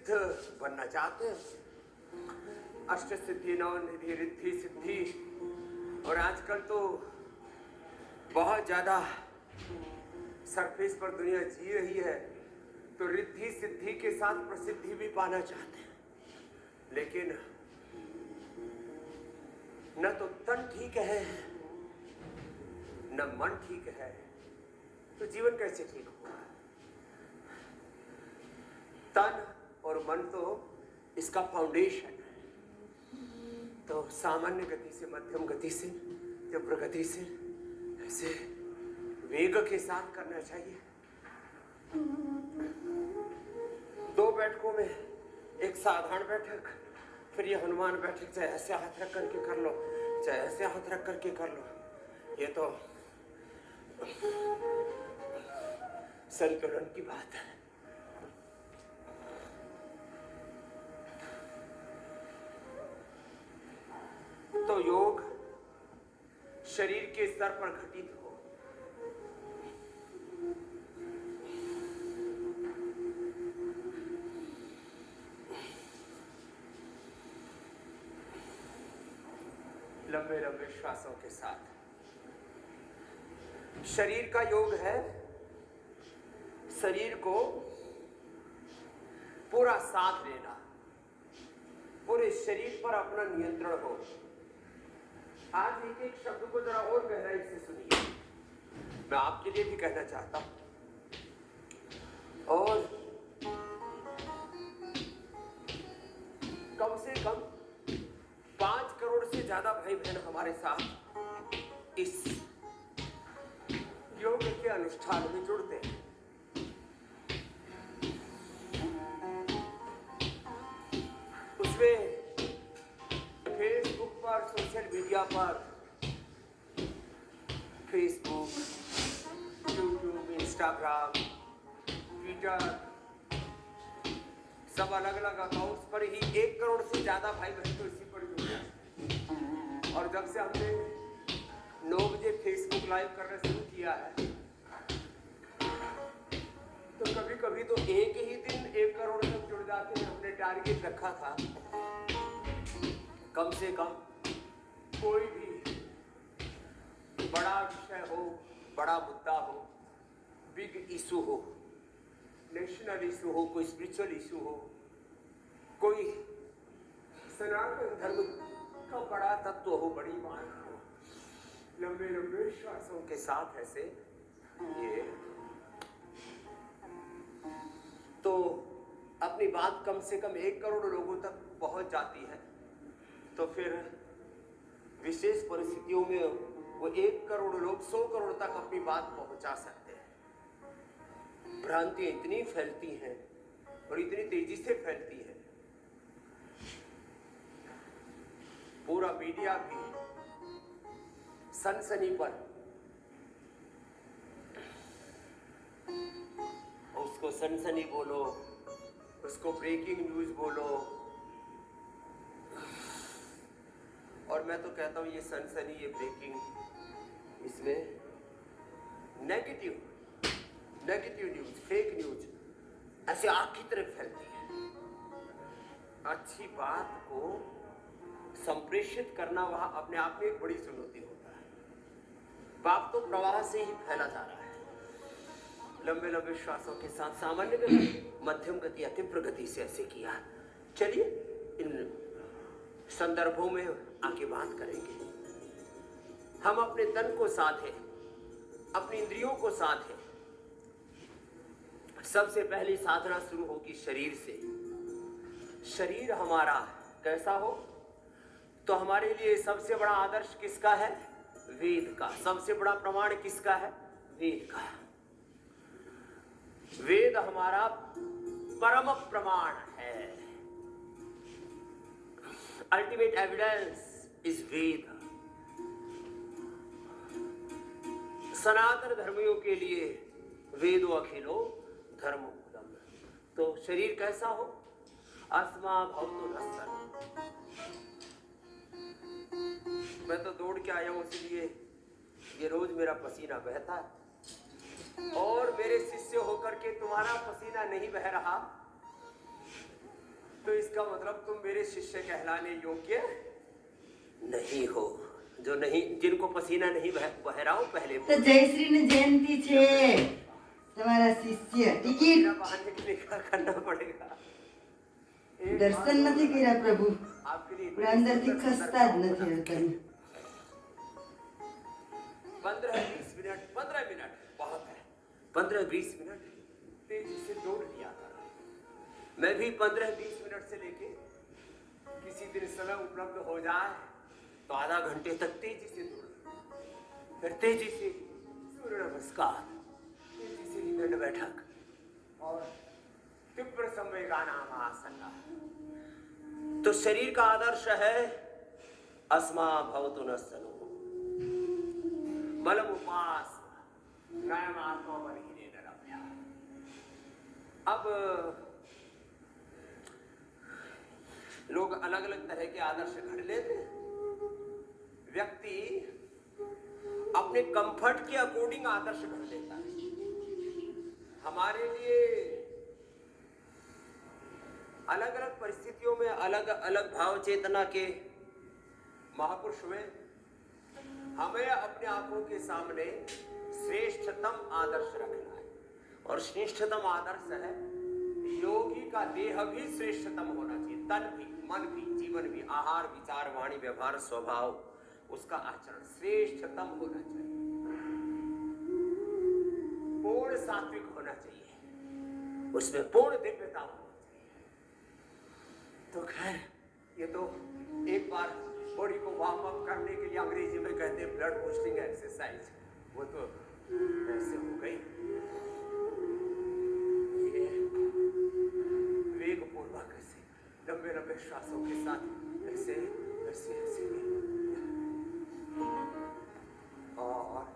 सिद्ध बनना चाहते हैं, अष्ट सिद्धि नौ निधि रिद्धि सिद्धि, और आजकल तो बहुत ज्यादा सरफेस पर दुनिया जी रही है, तो रिद्धि सिद्धि के साथ प्रसिद्धि भी पाना चाहते हैं, लेकिन न तो तन ठीक है न मन ठीक है, तो जीवन कैसे ठीक होगा? तन और मन तो इसका फाउंडेशन है। तो सामान्य गति से, मध्यम गति से, तीव्र गति से, ऐसे वेग के साथ करना चाहिए। 2 बैठकों में एक साधारण बैठक, फिर ये हनुमान बैठक, चाहे ऐसे हाथ रख करके कर लो, चाहे ऐसे हाथ रख करके कर लो। ये तो संतुलन की बात है। तो योग शरीर के स्तर पर घटित हो, लंबे लंबे श्वासों के साथ। शरीर का योग है शरीर को पूरा साथ लेना, पूरे शरीर पर अपना नियंत्रण हो। आज एक एक शब्द को जरा और गहराई से सुनिए, मैं आपके लिए भी कहना चाहता हूं। और कम से कम 5 करोड़ से ज्यादा भाई बहन हमारे साथ इस योग के अनुष्ठान में जुड़ते हैं। उसमें फेसबुक पर, सोशल मीडिया पर, फेसबुक, यूट्यूब, इंस्टाग्राम, ट्विटर, सब अलग अलग अकाउंट्स पर ही 1 करोड़ से ज्यादा भाई बहन तो इसी पर जुड़ गए। और जब से हमने 9 बजे फेसबुक लाइव करना शुरू किया है, तो कभी कभी तो एक ही दिन 1 करोड़ तक जुड़ जाते हैं। हमने टारगेट रखा था कम से कम कोई भी बड़ा विषय हो, बड़ा मुद्दा हो, बिग इशू हो, नेशनल इशू हो, कोई स्पिरिचुअल इशू हो, कोई सनातन धर्म का बड़ा तत्व हो, बड़ी बात हो, लंबे लंबे श्वासों के साथ ऐसे ये, तो अपनी बात कम से कम 1 करोड़ लोगों तक पहुंच जाती है। तो फिर विशेष परिस्थितियों में वो 1 करोड़ लोग 100 करोड़ तक अपनी बात पहुंचा सकते हैं। भ्रांतियां इतनी फैलती हैं और इतनी तेजी से फैलती है, पूरा मीडिया भी सनसनी पर, उसको सनसनी बोलो, उसको ब्रेकिंग न्यूज बोलो, और मैं तो कहता हूं ये सनसनी, ये ब्रेकिंग, इसमें नेगेटिव न्यूज, फेक न्यूज ऐसे आग की तरफ फैलती है। अच्छी बात को संप्रेषित करना वहां अपने आप में एक बड़ी चुनौती होता है। पाप तो प्रवाह से ही फैला जा रहा है। लंबे लंबे श्वासों के साथ, सामान्य गति, मध्यम गति या तीव्र गति से ऐसे किया। चलिए इन संदर्भों में आगे बात करेंगे। हम अपने तन को साधे, अपनी इंद्रियों को साधे। सबसे पहली साधना शुरू होगी शरीर से। शरीर हमारा कैसा हो, तो हमारे लिए सबसे बड़ा आदर्श किसका है? वेद का। सबसे बड़ा प्रमाण किसका है? वेद का। वेद हमारा परम प्रमाण है। अल्टीमेट एविडेंस इज वेद। सनातन धर्मियों के लिए वेदो अखिलो धर्मोदम। तो शरीर कैसा हो? अस्मा भवतु नश्वर। मैं तो दौड़ के आया हूं, इसलिए ये रोज मेरा पसीना बहता है, और मेरे शिष्य होकर के तुम्हारा पसीना नहीं बह रहा, तो इसका मतलब तुम मेरे शिष्य कहलाने योग्य नहीं हो। जो नहीं, जिनको पसीना नहीं बह रहा हो पहले तो जयश्री ने जयंती छे तुम्हारा शिष्य टिकट बहाने के लिए क्या करना पड़ेगा। दर्शन नहीं किया प्रभु आपके लिए अंदर थी खस्ता ज नहीं होता 15-20 मिनट 15 मिनट बहुत है। 15-20 मिनट तेजी से दौड़ लिया था। मैं भी 15-20 मिनट से लेके किसी दिन समय उपलब्ध हो जाए तो आधा घंटे तक तेजी से दौड़, फिर तेजी से सूर्य नमस्कार, तेजी से दंड बैठक और तीव्र संवेगानाम आसना। तो शरीर का आदर्श है अस्मा भवतु न सनो बलम उपास नयम आत्मा बलहीने नरभ्या। अब लोग अलग अलग तरह के आदर्श घड़ लेते हैं। व्यक्ति अपने कंफर्ट के अकॉर्डिंग आदर्श घड़ लेता है। हमारे लिए अलग अलग परिस्थितियों में अलग अलग भाव चेतना के महापुरुष हुए। हमें अपने आंखों के सामने श्रेष्ठतम आदर्श रखना है और श्रेष्ठतम आदर्श है योगी का देह भी श्रेष्ठतम होना चाहिए, तन भी, मन भी, जीवन भी, आहार, विचार, वाणी, व्यवहार, स्वभाव, उसका आचरण श्रेष्ठतम होना चाहिए, पूर्ण सात्विक होना चाहिए, उसमें पूर्ण दिव्यता होना चाहिए। तो खैर ये तो एक बार बॉडी को वार्म अप करने के लिए अंग्रेजी में कहते हैं ब्लड बूस्टिंग एक्सरसाइज, वो तो ऐसे हो गई। ये वेग पूर्वक ऐसे लंबे लंबे श्वासों के साथ ऐसे ऐसे ऐसे और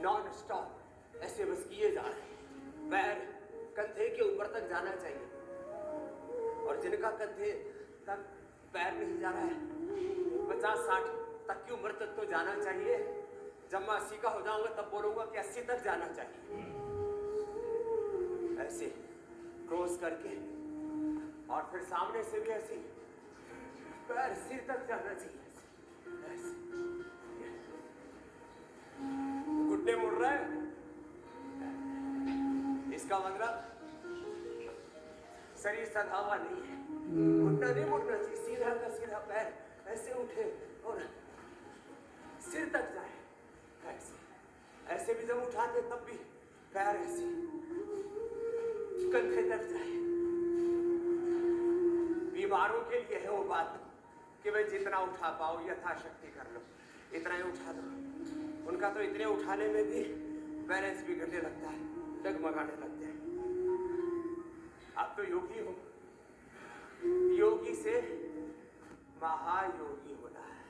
नॉन स्टॉप ऐसे बस किए जा रहे हैं। पैर कंधे के ऊपर तक जाना चाहिए और जिनका कंधे तक पैर नहीं जा रहा है 50-60 तक की उम्र तक तो जाना चाहिए। जब मैं 80 का हो जाऊंगा तब बोलूंगा कि 80 तक जाना चाहिए। ऐसे क्रॉस करके और फिर सामने से भी ऐसे पैर सिर तक जाना चाहिए। ऐसे घुटने मुड़ रहे हैं, इसका मतलब शरीर सधा हुआ नहीं है, घुटना नहीं मुड़ना चाहिए, सीधा का सीधा पैर ऐसे उठे और सिर तक जाए। ऐसे ऐसे भी जब उठाते तब भी पैर ऐसे कंधे तक जाए। बीमारों के लिए है वो बात कि भाई जितना उठा पाओ यथाशक्ति कर लो, इतना ही उठा दो। उनका तो इतने उठाने में भी बैलेंस बिगड़ने लगता है, डगमगाने लगते हैं। आप तो योगी हो, योगी से महायोगी होना है।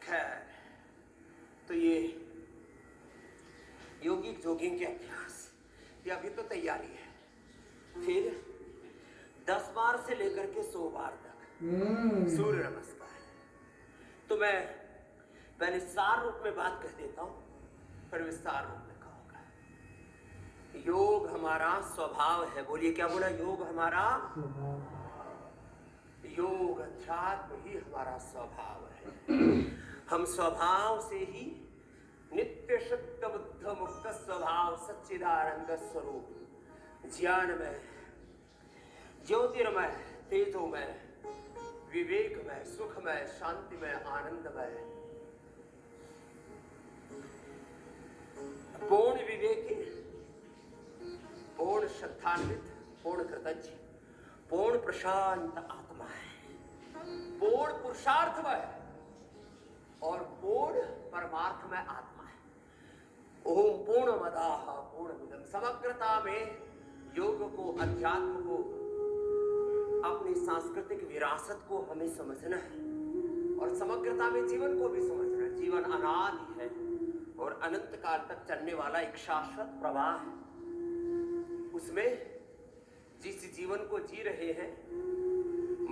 खैर तो ये योगिक जोगिंग के अभ्यास ये अभी तो तैयारी है। फिर 10 बार से लेकर के 100 बार तक सूर्य नमस्कार। तो मैं पहले सार रूप में बात कह देता हूं, फिर विस्तार रूप में कहूंगा। योग हमारा स्वभाव है। बोलिए क्या बोला? योग हमारा योग अध्यात्म ही हमारा स्वभाव है। हम स्वभाव से ही नित्य शुद्ध बुद्ध मुक्त स्वभाव सच्चिदानंद स्वरूप ज्ञानमय, ज्योतिर्मय, तेजोमय, विवेकमय, सुखमय, शांतिमय, आनंदमय, पूर्ण विवेकी, पूर्ण श्रद्धान्वित, पूर्ण कृतज्ञ, पूर्ण प्रशांत आत्मा है, पूर्ण पुरुषार्थमय और पूर्ण परमार्थमय आत्मा है। ओम पूर्णमदाः पूर्णमिदं। समग्रता में योग को, अध्यात्म को, अपनी सांस्कृतिक विरासत को हमें समझना है और समग्रता में जीवन को भी समझना है। जीवन अनादि है और अनंत काल तक चलने वाला एक शाश्वत प्रवाह है। उसमें जिस जीवन को जी रहे हैं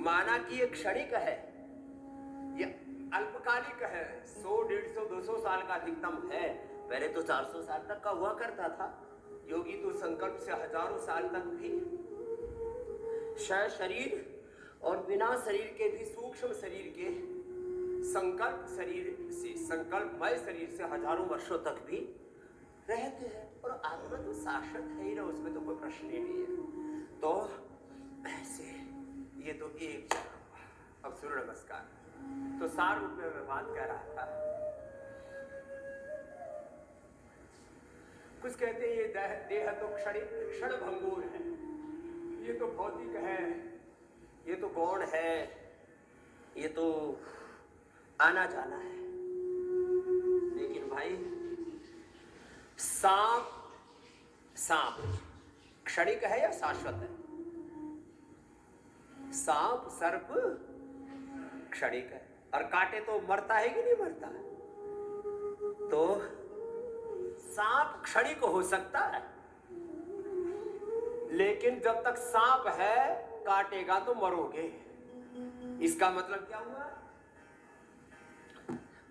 माना कि ये क्षणिक है, ये अल्पकालिक है, 100, 150, 200 साल का अधिकतम है। पहले तो 400 साल तक का हुआ करता था, योगी तो संकल्प से हजारों साल तक भी क्षय शरीर और बिना शरीर के भी सूक्ष्म शरीर के संकल्प शरीर से, संकल्पमय शरीर से हजारों वर्षों तक भी रहते हैं। और आत्मा तो शाश्वत है ही ना, उसमें तो कोई प्रश्न ही नहीं है। तो ऐसे ये तो एक अब सूर्य नमस्कार। तो सार रूप में मैं बात कह रहा था, कुछ कहते हैं ये देह तो क्षण भंगुर है, ये तो भौतिक है, ये तो गौण है, ये तो आना जाना है। लेकिन भाई सांप क्षणिक है या शाश्वत है? सांप सर्प क्षणिक है, और काटे तो मरता है कि नहीं मरता? तो सांप क्षणिक हो सकता है, लेकिन जब तक सांप है काटेगा तो मरोगे। इसका मतलब क्या हुआ?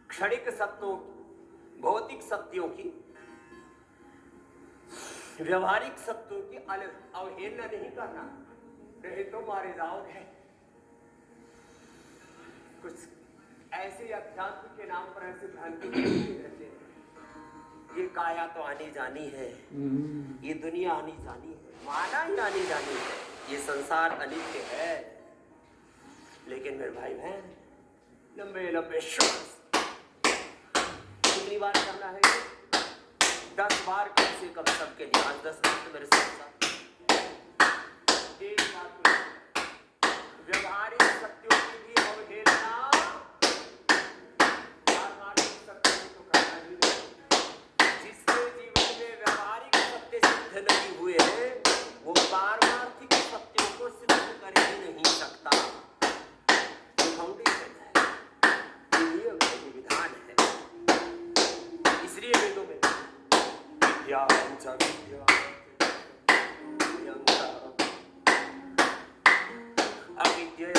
क्षणिक सत्यों, भौतिक सत्यों की, व्यवहारिक सत्यों की अवहेलना नहीं करना, नहीं तो मारे जाओगे। कुछ ऐसे अध्यात्म के नाम पर ऐसे भ्रांति रहते हैं, ये काया तो आनी जानी है, ये दुनिया आनी जानी है, माना ही आनी जानी है, ये संसार अनित्य है। लेकिन मेरे भाई बहन, लंबे लंबे श्वास कितनी बार करना है? 10 बार कम से कम सबके लिए। आज 10 मिनट मेरे साथ एक बात, व्यवहारिक सत्यों की भी अवहेलना, पारमार्थिक सत्यों को करना ही नहीं। जिसके जीवन में व्यवहारिक सत्य सिद्ध नहीं हुए हैं, वो पारमार्थिक सत्यों को सिद्ध कर ही नहीं सकता। ये फाउंडेशन है, ये विधान है। इसलिए वेदों में विद्या अविद्या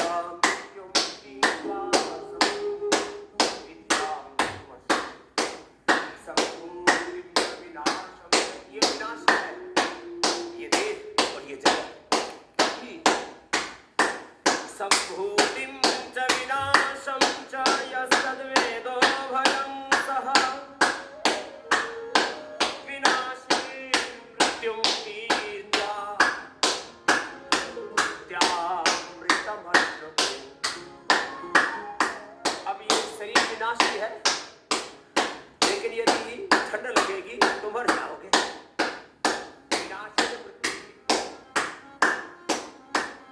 ये विनाश है, ये देह और ये जगत। संभूतिं च विनाशं च यस्तद्वेदो भयं सः विनाशी मृत्युं तीर्त्वा त्यामृतमश्नुते। अब ये शरीर विनाशी है, लेकिन यदि ठंड लगेगी तो मर जाओगे। विनाशी है मृत्यु,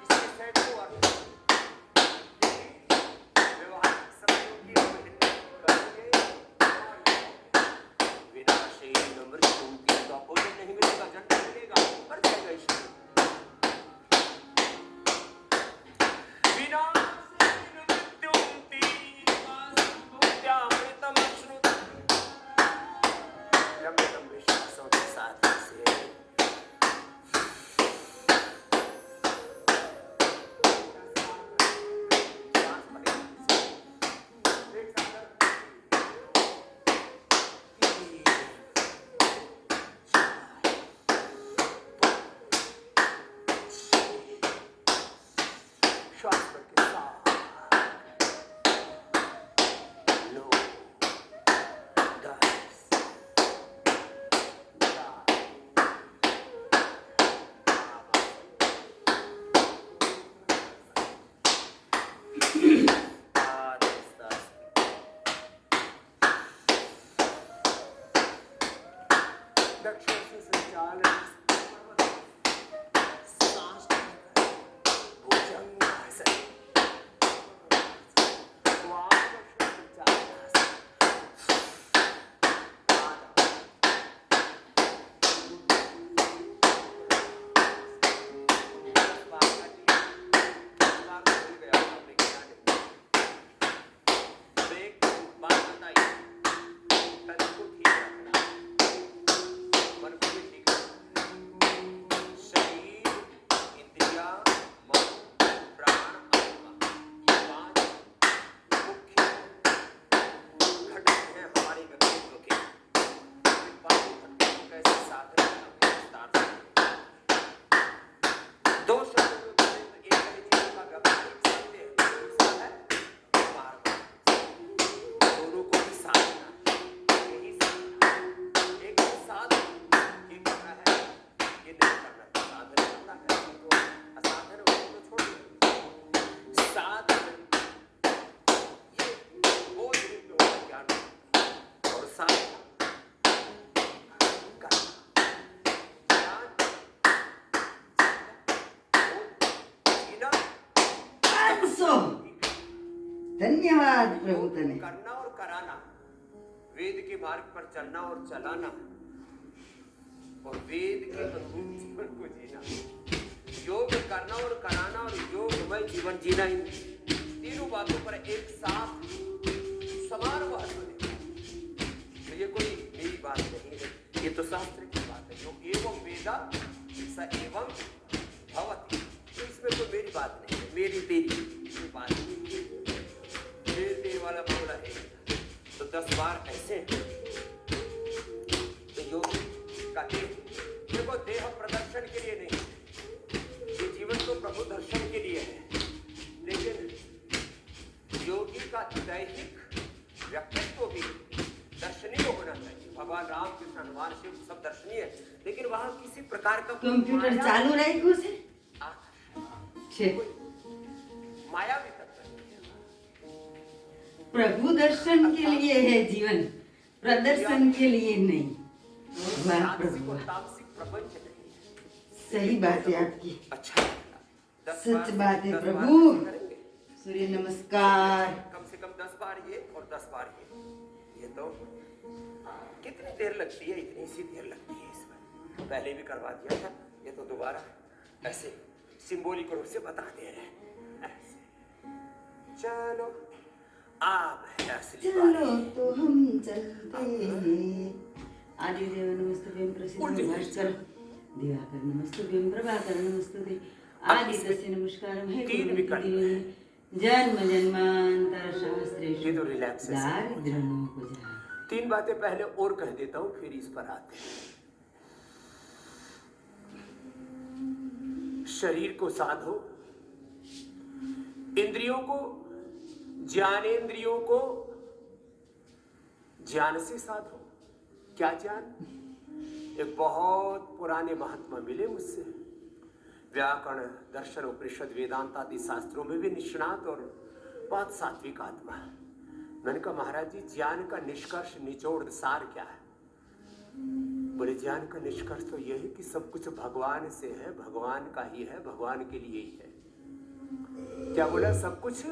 इसके सैकड़ों अर्थ। व्यवहारिक सत्यों की अवहेलना करोगे, विनाशी मृत्यु तीर्त्वा, भोजन नहीं मिलेगा, जन्म नहीं मिलेगा, मर जाएगा ये शरीर। दक्षिण से संचालन सांस भुजंगासन, मन को भी ठीक धन्यवाद प्रभु योग तने। करना और कराना, वेद के मार्ग पर चलना और चलाना, और वेद के अनुरूप जीवन को जीना। योग करना और कराना और योगमय जीवन जीना, इन तीनों बातों पर एक साथ समान महत्व देता है। तो ये कोई मेरी बात नहीं है, ये तो शास्त्र की बात है। जो एवं वेदा स एवं भवति, तो इसमें कोई मेरी बात नहीं है, मेरी तेरी कोई बात नहीं है। मेरे तेरे वाला मामला है। तो 10 बार ऐसे हैं। तो योग का देह, देखो देह प्रदर्शन के लिए नहीं, ये जीवन तो प्रभु दर्शन के लिए है। लेकिन योगी का दैहिक व्यक्तित्व भी दर्शनीय होना चाहिए। भगवान राम कृष्ण हनुमान शिव सब दर्शनीय है, लेकिन वहां किसी प्रकार का कंप्यूटर चालू रहेगो से छे माया भी तत्व नहीं है। प्रभु दर्शन के लिए है जीवन, प्रदर्शन के लिए नहीं। वाह तामसिक प्रभु और वाह। तामसिक प्रपंच नहीं है। सही बात है आपकी, अच्छा, सच बात है प्रभु। सूर्य नमस्कार। कम से कम 10 बार ये और 10 बार ये तो कितनी देर लगती है? इतनी सी देर लगती है इसमें। पहले भी करवा दिया था, ये तो दोबारा ऐसे सिंबॉलिक रूप से बता दे रहे हैं ऐसे। चलो आप है असली चलो बात। तो हम चलते हैं। आदिदेव नमस्तुभ्यं प्रसीद भास्कर दिवाकर नमस्तुभ्यं प्रभाकर नमस्तुते आदित्यस्य नमस्कारं हे तीन विकल्प गुरुदेव जन्म जन्मांतर सहस्रेषु ये तो रिलैक्स है। दारिद्र्यमुपजाति। 3 बातें पहले और कह देता हूं, फिर इस पर आते हैं। शरीर को साधो, इंद्रियों को, ज्ञानेंद्रियों को ज्ञान से साधो। क्या ज्ञान? एक बहुत पुराने महात्मा मिले मुझसे, व्याकरण, दर्शन, उपनिषद, वेदांत आदि शास्त्रों में भी निष्णात और बहुत सात्विक आत्मा। मैंने कहा महाराज जी, ज्ञान का निष्कर्ष, निचोड़, सार क्या है? बोले ज्ञान का निष्कर्ष तो यह है कि सब कुछ भगवान से है, भगवान का ही है, भगवान के लिए ही है। क्या बोला? सब कुछ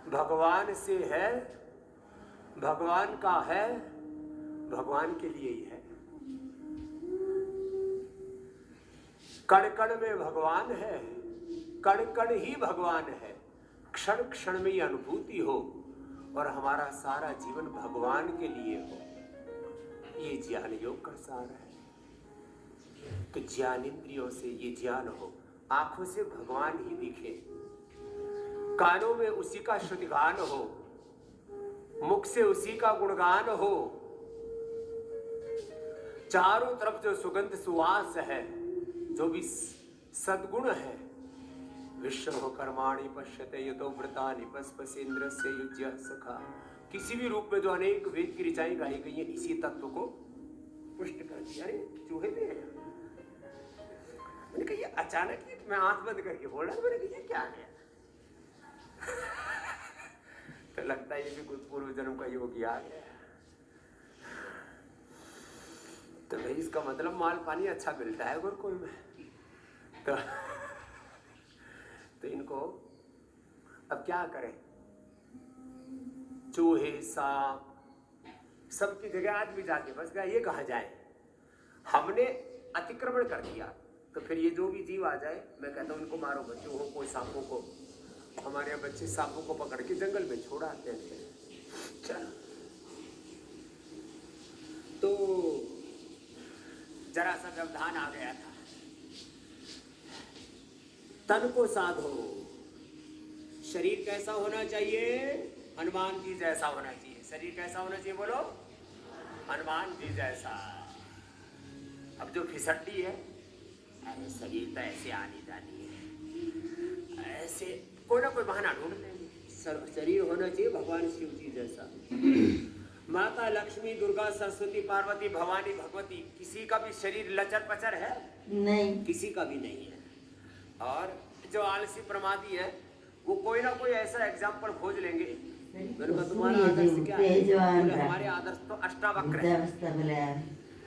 भगवान से है, भगवान का है, भगवान के लिए ही है। कण कण में भगवान है, कण कण ही भगवान है। क्षण क्षण में ये अनुभूति हो और हमारा सारा जीवन भगवान के लिए हो, ये ज्ञान योग का सार है। तो ज्ञान इंद्रियों से ये ज्ञान हो, आंखों से भगवान ही दिखे, कानों में उसी का श्रुतिगान हो, मुख से उसी का गुणगान हो, चारों तरफ जो सुगंध सुवास है, जो भी सद्गुण है। विष्णु कर्माणि पश्यते यतो व्रतानि पस्पसेन्द्रस्य युज्यः सखा। किसी भी रूप में जो अनेक वेद की ऋचाएं गाई गई हैं, इसी तत्व को पुष्ट कर दिया। अरे चूहे भी हैं। मैंने कहा ये अचानक ही मैं आंख बंद करके बोल रहा, मैंने कहा ये क्या है? तो लगता है ये भी कोई पूर्व जन्म का योगी आ गया। तो भाई इसका मतलब माल पानी अच्छा मिलता है गुरुकुल में। तो इनको अब क्या करें? चूहे, सांप सबकी जगह आदमी जाके बस गया, ये कहाँ जाए? हमने अतिक्रमण कर दिया। तो फिर ये जो भी जीव आ जाए, मैं कहता हूँ इनको मारो मत, चूहों को, सांपों को। हमारे यहाँ बच्चे सांपों को पकड़ के जंगल में छोड़ आते हैं। चलो तो जरा सा व्यवधान आ गया था। तन को साधो। शरीर कैसा होना चाहिए? हनुमान जी जैसा होना चाहिए। शरीर कैसा होना चाहिए बोलो? हनुमान जी जैसा। अब जो फिसड्डी है, अरे शरीर तो ऐसे आनी जानी है, ऐसे कोई ना कोई बहाना ढूंढ लेंगे। शरीर होना चाहिए भगवान शिव जी जैसा। माता लक्ष्मी, दुर्गा, सरस्वती, पार्वती, भवानी, भगवती, किसी का भी शरीर लचर पचर है? नहीं, किसी का भी नहीं है। और जो आलसी प्रमादी है, वो कोई ना कोई ऐसा एग्जाम्पल खोज लेंगे। मैंने कहा तुम्हारा आदर्श क्या है? बोले हमारे आदर्श तो अष्टावक्र है।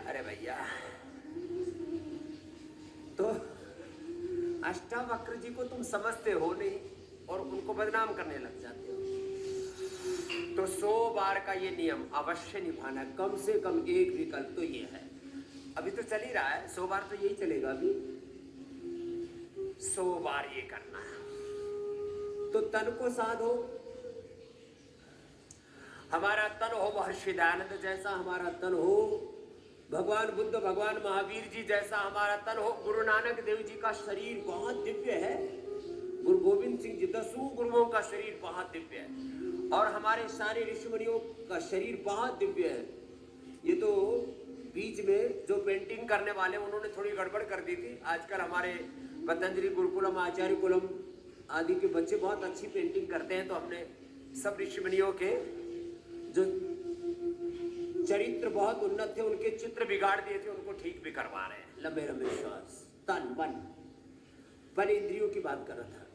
अरे भैया, तो अष्टावक्र जी को तुम समझते हो नहीं, और उनको बदनाम करने लग जाते हो। तो 100 बार का ये नियम अवश्य निभाना, कम से कम एक विकल्प तो ये है। अभी तो चल ही रहा है, 100 बार तो यही चलेगा अभी। 100 बार ये करना है। तो तन को साधो, हमारा तन हो महर्षि दयानंद जैसा, हमारा तन हो भगवान बुद्ध भगवान महावीर जी जैसा, हमारा तन हो गुरु नानक देव जी का शरीर बहुत दिव्य है, गुरु गोविंद सिंह जी 10 गुरुओं का शरीर बहुत दिव्य है, और हमारे सारे ऋषिमुनियों का शरीर बहुत दिव्य है। ये तो बीच में जो पेंटिंग करने वाले उन्होंने थोड़ी गड़बड़ कर दी थी। आजकल हमारे पतंजलि गुरुकुलम आचार्य कुलम आदि के बच्चे बहुत अच्छी पेंटिंग करते हैं, तो हमने सब ऋषिमुनियों के जो चरित्र बहुत उन्नत थे उनके चित्र बिगाड़ दिए थे, उनको ठीक भी करवा रहे हैं। लंबे लंबे श्वास, तन मन इंद्रियों की बात कर रहा था।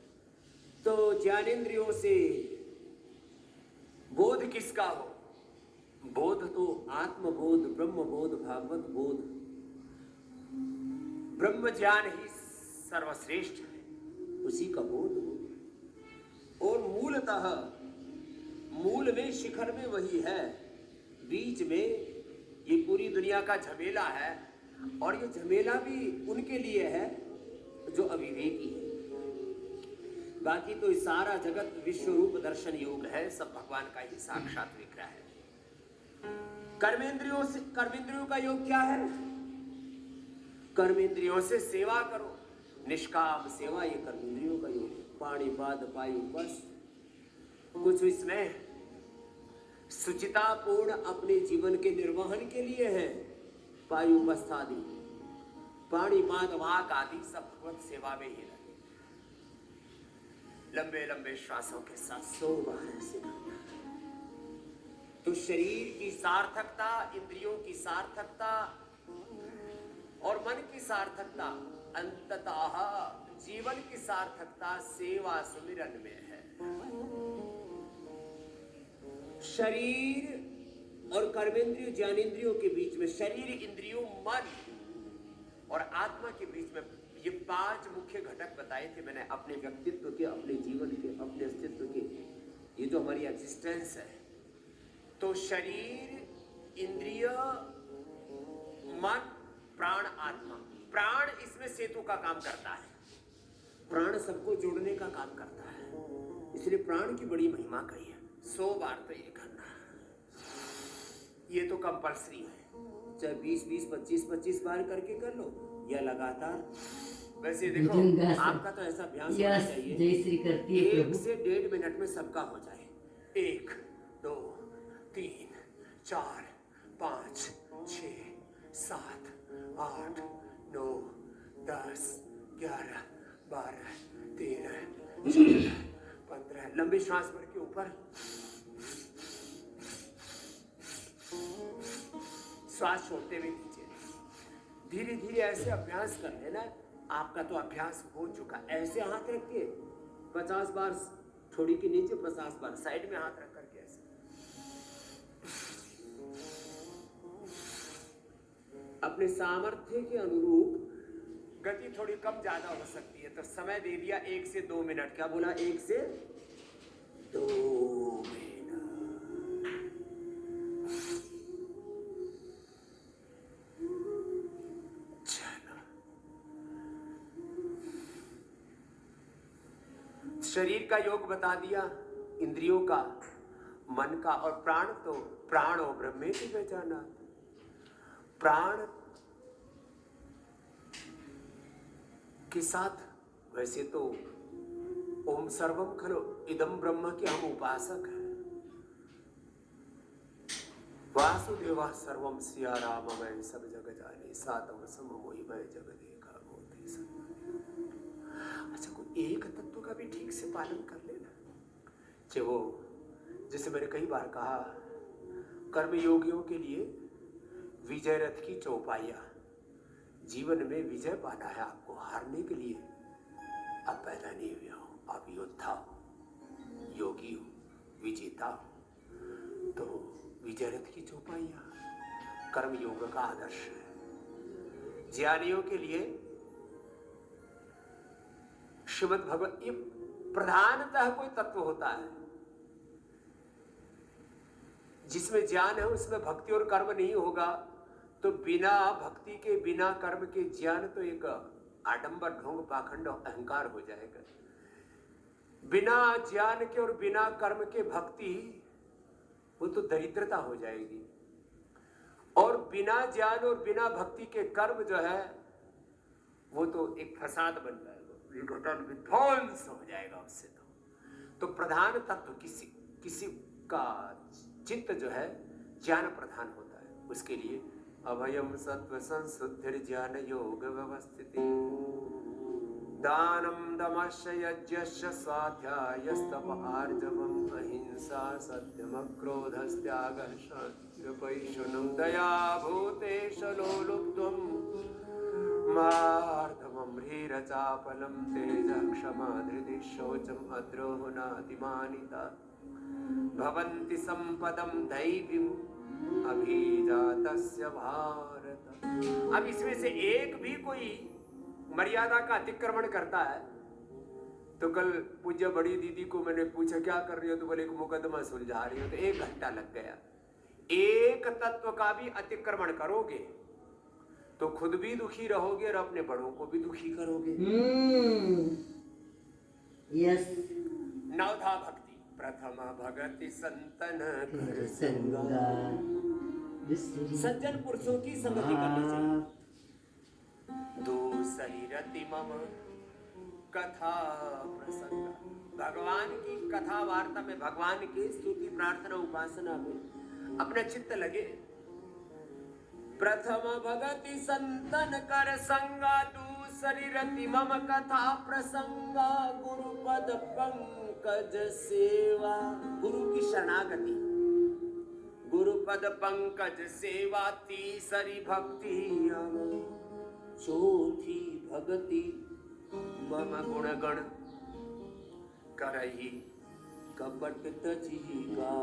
तो ज्ञानेंद्रियों से बोध किसका हो? बोध तो आत्मबोध, ब्रह्म बोध, भागवत बोध, ब्रह्म ज्ञान ही सर्वश्रेष्ठ है, उसी का बोध हो। और मूलतः मूल में शिखर में वही है, बीच में ये पूरी दुनिया का झमेला है, और ये झमेला भी उनके लिए है जो अविवेकी है। बाकी तो सारा जगत विश्व रूप दर्शन योग है, सब भगवान का ही साक्षात विग्रह है। कर्मेंद्रियों का योग क्या है? कर्मेंद्रियों से सेवा करो, निष्काम सेवा, ये कर्मेंद्रियों का योग है। पाणी पाद पायु बस, कुछ इसमें सुचितापूर्ण अपने जीवन के निर्वहन के लिए है। पायु बस आदि, पाणी पाद वाक आदि सब भगवत सेवा में ही लगे। लंबे लंबे श्वासों के साथ 100 बार ऐसे करना। तो शरीर की सार्थकता, इंद्रियों की सार्थकता और मन की सार्थकता, अंततः जीवन की सार्थकता सेवा सुमिरन में है। शरीर और कर्मेंद्रियों ज्ञानेंद्रियों के बीच में, शरीर इंद्रियों मन और आत्मा के बीच में ये 5 मुख्य घटक बताए थे मैंने, अपने व्यक्तित्व के, अपने जीवन के, अपने अस्तित्व के, ये जो हमारी एग्जिस्टेंस है। तो शरीर, इंद्रिय, मन, प्राण, आत्मा। प्राण इसमें सेतु का काम करता है, प्राण सबको जोड़ने का काम करता है, इसलिए प्राण की बड़ी महिमा कही है। 100 बार तो ये करना है, ये तो कंपल्सरी है, चाहे 20-20, 25-25 बार करके कर लो या लगातार। वैसे देखो आपका तो ऐसा अभ्यास होना चाहिए, जय श्री करती है 1 से 1.5 मिनट में सबका हो जाए। 1, 2, 3, 4, 5, 6, 7, 8, 9, 10, 11, 12, 13, 14, 15। लंबी श्वास भर के ऊपर, श्वास छोड़ते हुए नीचे। धीरे धीरे ऐसे अभ्यास कर लेना। आपका तो अभ्यास हो चुका। ऐसे हाथ रख के 50 बार थोड़ी के नीचे, 50 बार साइड में हाथ रख करके ऐसे। अपने सामर्थ्य के अनुरूप गति थोड़ी कम ज्यादा हो सकती है, तो समय दे दिया 1 से 2 मिनट। क्या बोला? 1 से 2 मिनट। शरीर का योग बता दिया, इंद्रियों का, मन का, और प्राण तो प्राण और ब्रह्मे की पहचाना। प्राण के साथ वैसे तो ओम सर्वम खलो इदम ब्रह्म के हम उपासक हैं। वासुदेवा सर्वम सिया राम मैं सब जग जाने, सातम सम मोहि मैं जग देखा मोते सब। अच्छा, कोई एक तत्व का भी ठीक से पालन कर लेना। चाहे वो, जैसे मैंने कई बार कहा, कर्म योगियों के लिए विजय रथ की चौपाइयां। जीवन में विजय पाना है आपको, हारने के लिए आप पैदा नहीं हुए हो। आप योद्धा हो, योगी हो, विजेता हो। तो विजय रथ की चौपाइयां कर्म योग का आदर्श है। ज्ञानियों के लिए श्रीमद् भगवत, ये प्रधानतः कोई तत्व होता है जिसमें ज्ञान है, उसमें भक्ति और कर्म नहीं होगा तो बिना भक्ति के बिना कर्म के ज्ञान तो एक आडंबर, ढोंग, पाखंड, अहंकार हो जाएगा। बिना ज्ञान के और बिना कर्म के भक्ति वो तो दरिद्रता हो जाएगी, और बिना ज्ञान और बिना भक्ति के कर्म जो है वो तो एक फसाद बन जाएगा, विघटन, विध्वंस हो जाएगा उससे। तो प्रधान तत्व किसी का चित्त जो है ज्ञान प्रधान होता है, उसके लिए अभयम सत्व संशुद्धिर ज्ञान योग व्यवस्थिति दानम दमश्च यज्ञश्च स्वाध्यायस्तप आर्जवम् अहिंसा सत्यम क्रोधस्त्यागः शान्तिरपैशुनं दया भूतेषु लोलुप्त्वं मार्दवम् ह्रीरचापलं तेजः क्षमा धृतिः शौचम् अद्रोहो नातिमानिता भवन्ति सम्पदं दैवीम् अभिजातस्य भारत। अब इसमें से एक भी कोई मर्यादा का अतिक्रमण करता है तो कल पूज्य बड़ी दीदी को मैंने पूछा क्या कर रही हो, तो बोले एक मुकदमा सुलझा रही हो, तो 1 घंटा लग गया। एक तत्व का भी अतिक्रमण करोगे तो खुद भी दुखी रहोगे और अपने बड़ों को भी दुखी करोगे। यस। नवधा भक्ति प्रथमा भगति संतन कर संगा, सज्जन पुरुषों की संगति करनी चाहिए। दूसरी रति मम कथा प्रसंग, भगवान की कथा वार्ता में, भगवान की स्तुति प्रार्थना उपासना में अपना चित्त लगे। प्रथम भगति संतन कर संगा, दूसरी रति मम कथा प्रसंगा, गुरुपद पंकज सेवा, गुरु की शरणागति, गुरुपद पंकज सेवा, तीसरी भक्ति चौथी भगति मम गुण गण करही कपट तजीगा।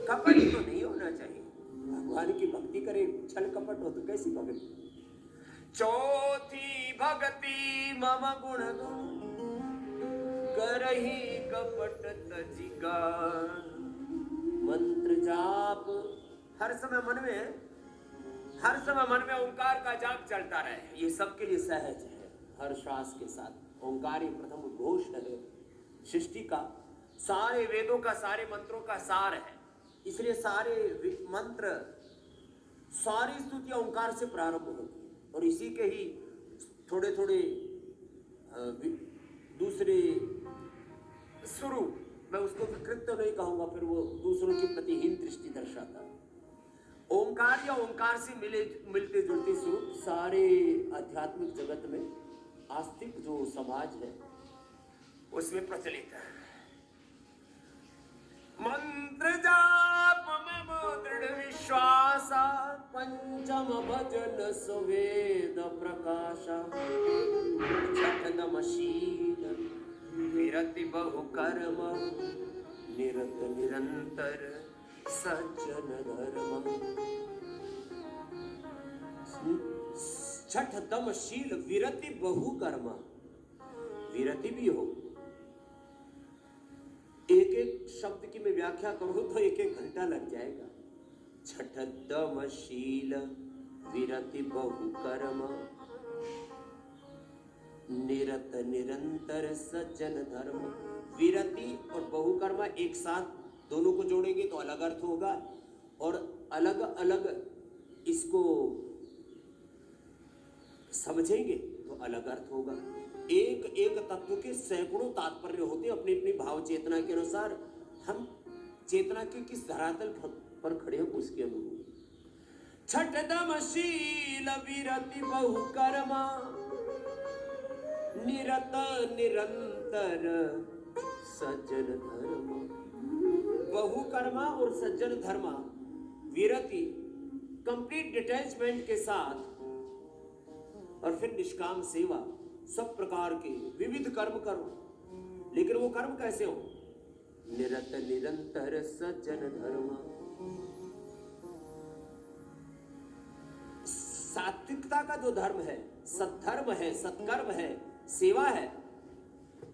कपट तो नहीं होना चाहिए, भगवान की भक्ति करे छल कपट हो तो कैसी भक्ति। चौथी भक्ति मम गुण गण करही कपट तजीगा। मंत्र जाप हर समय मन में ओंकार का जाप चलता रहे, ये सबके लिए सहज है। हर श्वास के साथ ओंकार ही प्रथम उद्घोष है, सृष्टि का, सारे वेदों का, सारे मंत्रों का सार है। इसलिए सारे मंत्र, सारी स्तुतियां ओंकार से प्रारंभ होती है, और इसी के ही थोड़े थोड़े दूसरे स्वरूप, मैं उसको विकृत तो नहीं कहूंगा, फिर वो दूसरों की प्रतिहीन दृष्टि दर्शाता है। ओंकार या ओंकार से मिलते जुलते स्वरूप सारे आध्यात्मिक जगत में, आस्तिक जो समाज है उसमें प्रचलित है। मंत्र जाप मम दृढ़ विश्वासा, पंचम भजन सुवेद प्रकाशा, छठम शील विरति बहु कर्म, निरत निरंतर सज्जन धर्म। छठम शील विरति बहु कर्म, विरति भी हो। एक एक शब्द की मैं व्याख्या करूं तो 1-1 घंटा लग जाएगा। छठम शील विरति बहु कर्म, निरत निरंतर सज्जन धर्म। विरति और बहुकर्मा एक साथ दोनों को जोड़ेंगे तो अलग अर्थ होगा, और अलग अलग इसको समझेंगे तो अलग अर्थ होगा। एक एक तत्व के सैकड़ों तात्पर्य होते हैं अपनी अपनी भाव चेतना के अनुसार। हम चेतना के किस धरातल पर खड़े हो उसके अनुरूप। छठम शील विरति बहुकर्मा, निरत निरंतर सज्जन धर्म। बहुकर्मा और सज्जन धर्मा, विरति कंप्लीट डिटैचमेंट के साथ, और फिर निष्काम सेवा, सब प्रकार के विविध कर्म करो। लेकिन वो कर्म कैसे हो? निरत निरंतर सज्जन धर्म। सात्विकता का जो धर्म है, सद्धर्म है, सत्कर्म है, सेवा है,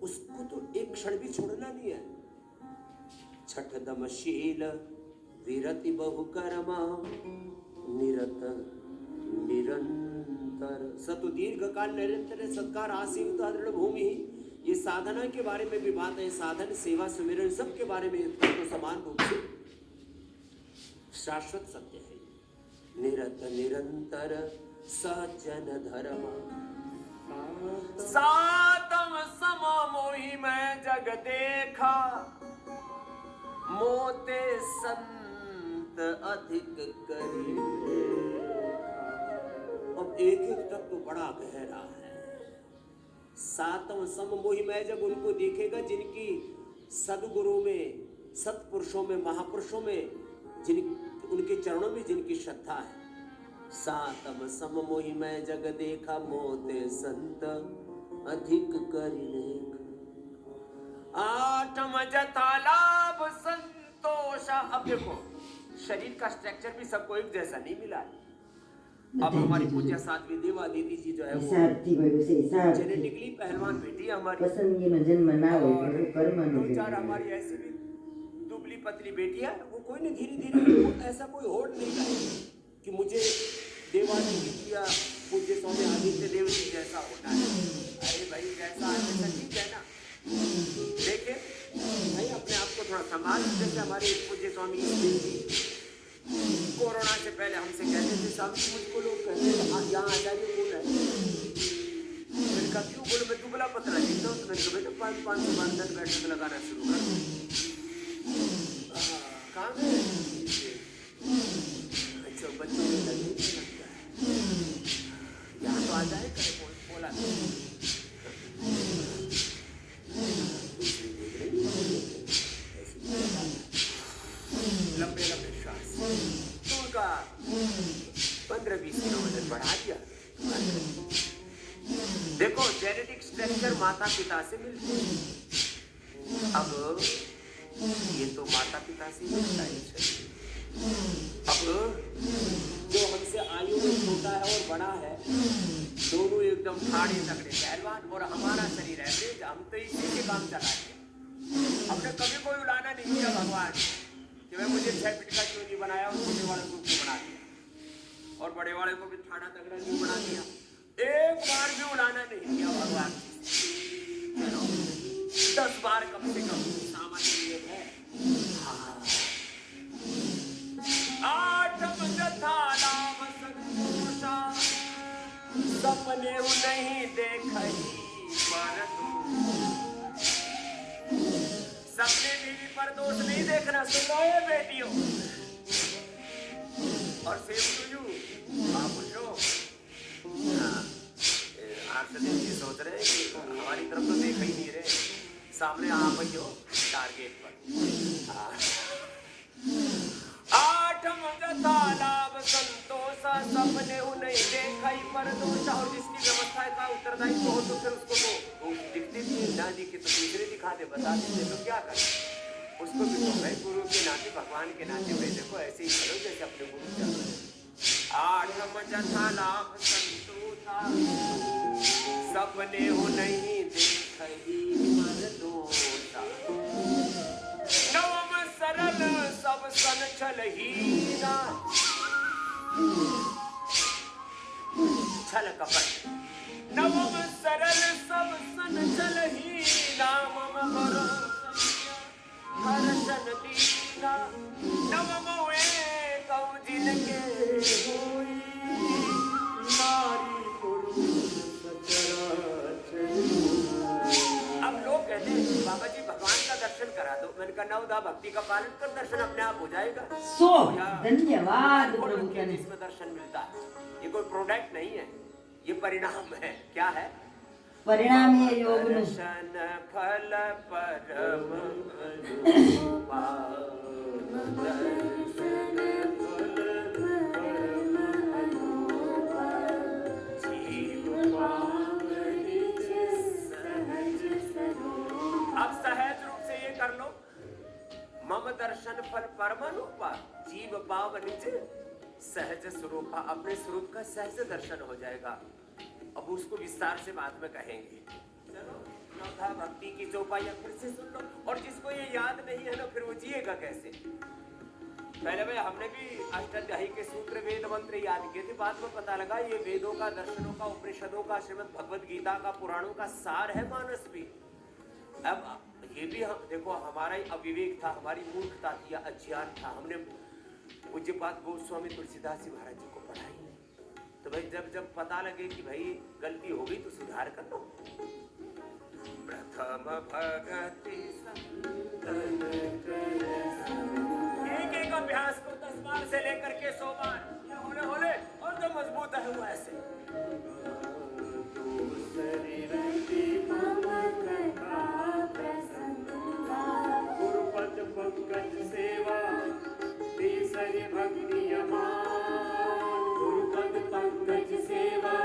उसको तो एक क्षण भी छोड़ना नहीं है। छठ दमशील विरति बहु कर्मा निरत निरंतर सतु दीर्घ काल निरंतर सत्कार आसीविता दृढ़ भूमि। ये साधना के बारे में भी बात है, साधन सेवा सुमिरन सब के बारे में तो समान रूप से शाश्वत सत्य है। निरत निरंतर सज्जन धर्म सातम सम मोहि मैं जग देखा मोते संत अधिक करी। अब एक एक तत्व बड़ा गहरा है। सातम सम मोहि मैं जब उनको देखेगा जिनकी सदगुरु में, सत्पुरुषों में, महापुरुषों में, जिन उनके चरणों में जिनकी श्रद्धा है। सातम सम मोहि मैं जग देखा मोते संत अधिक करी लेख। आठम जथा लाभ संतोष। अब देखो शरीर का स्ट्रक्चर भी सबको एक जैसा नहीं मिला है। अब हमारी पूज्य साध्वी देवा दीदी जी जो है वो जेनेटिकली पहलवान बेटी है हमारी। दो चार हमारी ऐसी भी दुबली पतली बेटी है। वो कोई नहीं, धीरे धीरे ऐसा कोई होड़ नहीं है कि मुझे देवा दीदी या पूज्य स्वामी आदित्य देव जी जैसा होना है। अरे भाई जैसा है ठीक है ना। देखिए भाई अपने आप को थोड़ा संभाल। जैसे हमारे पूज्य स्वामी जी कोरोना से पहले हमसे कहते थे सब मुझको लोग कहते थे यहाँ आ जाइए कौन है। मैंने कहा क्यों? बोले मैं दुबला पतला दिखता हूँ। तो मैंने कहा बेटा 500 बार 10 बैठक लगाना शुरू कर। कहाँ गए? अच्छा बच्चों में लगता है यहाँ तो आ जाए करे बोला लंबे लंबे श्वास। तो उनका 15-20 किलो वजन बढ़ा दिया। देखो जेनेटिक स्ट्रक्चर माता पिता से मिलते हैं। अब ये तो माता पिता से मिलता है। अब जो हमसे आयु में छोटा है और बड़ा है दोनों एकदम ठाड़े तगड़े पहलवान, और हमारा शरीर है हम तो इसी के काम चलाते हैं। हमने कभी कोई उलाना नहीं किया भगवान कि मैं मुझे 6 फीट का क्यों नहीं बनाया और छोटे वाले को क्यों बना दिया और बड़े वाले को भी ठाड़ा तगड़ा क्यों बना दिया। एक बार भी उलाना नहीं किया भगवान। 10 बार कम से कम सामान्य है। आठम जथा लाभ संतोषा सपने नहीं देखई परतु। सपने में भी परदोष नहीं देखना। सुनो ये बेटियों और सेम टू यू आप पूछो। आर्षदेव जी सोच रहे हैं कि हमारी तरफ तो देख ही नहीं रहे, सामने आप ही हो टारगेट पर। आठम जथा लाभ संतोष सपने नहीं देखई परदोष। और जिसकी व्यवस्था का उत्तरदायी हो तो फिर उसको तो दिखती थी ना दिखे तो दूसरे दिखा दे बता देते तो क्या करें। उसको भी तो भाई गुरु के नाते भगवान के नाते भाई देखो ऐसे ही करो जैसे अपने गुरु चल रहे। आठम जथा लाभ संतोष सपने हो नहीं देखई परदोष। नवम सरल सब सन छलहीना। छल कपट नवम सरल सब सन छलहीना। मम बरो हर्षन दीना नवम वे कौ जिनके होई नारी पुरुष सचराचर। अब लोग कहते हैं बाबा जी भगवान का दर्शन करा दो। मैंने कहा नवदा भक्ति का पालन कर दर्शन अपने आप हो जाएगा। धन्यवाद इसमें दर्शन मिलता है। ये कोई प्रोडक्ट नहीं है, ये परिणाम है। क्या है? परिणाम है योग दर्शन फल परम अनुपा। दर्शन फल परम अनुपा। जीव पावन सहज स्वरूप। अब सहज रूप से ये कर लो। मम दर्शन फल परम अनुपा। जीव पाव निज सहज स्वरूप। अपने स्वरूप का सहज दर्शन हो जाएगा। अब उसको विस्तार से बाद में कहेंगे। चलो था भक्ति की चौपाइयां फिर से सुन लो। और जिसको ये याद नहीं है ना, फिर वो जिएगा कैसे? पहले भाई हमने भी अष्टाध्यायी के सूत्र वेद मंत्र याद किए थे, बाद में पता लगा ये वेदों का, दर्शनों का, उपनिषदों का, श्रीमद् भगवद गीता का, पुराणों का सार है मानस भी। अब ये भी हम देखो, हमारा ही अविवेक था, हमारी मूर्खता थी या अज्ञान था, हमने पूज्यपाद गोस्वामी तुलसीदास जी महाराज जी को पढ़ा ही नहीं। तो भाई जब पता लगे कि भाई गलती हो गई तो सुधार कर लो। प्रथम भगति एक एक अभ्यास को 10 बार से लेकर के 100 बार, ये होले होले, और जो मजबूत है वो ऐसे। गुरुपद पंकज सेवा तीसरी भक्ति अमान, गुरुपद पंकज सेवा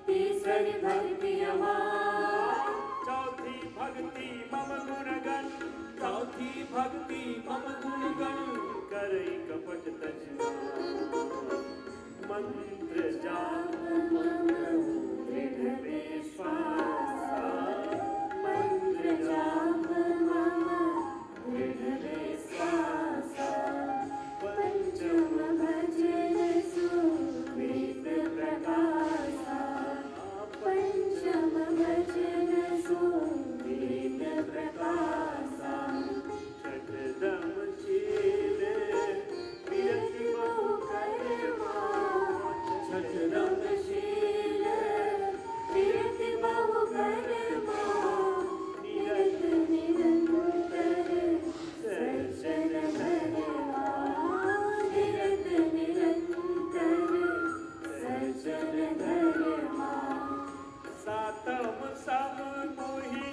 तीसरी भक्ति अमान। चौथी भक्ति मम गुणगण, चौथी भक्ति मम गुणगण, करई कपट तजना मंत्र जाप दृढ़ विश्वासा, मंत्र जाप दृढ़ विश्वासा। पंचम भजन सुकृत प्रकाशा, पंचम भजन सुकृत प्रकाशा। छठदम शील विरति बहु कर्मा, छठदम शील विरति बहु कर्मा। निरत निरंतर सर्जन धर्मा, निरत निरंतर सर्जन धर्मा। सातम सम मोहि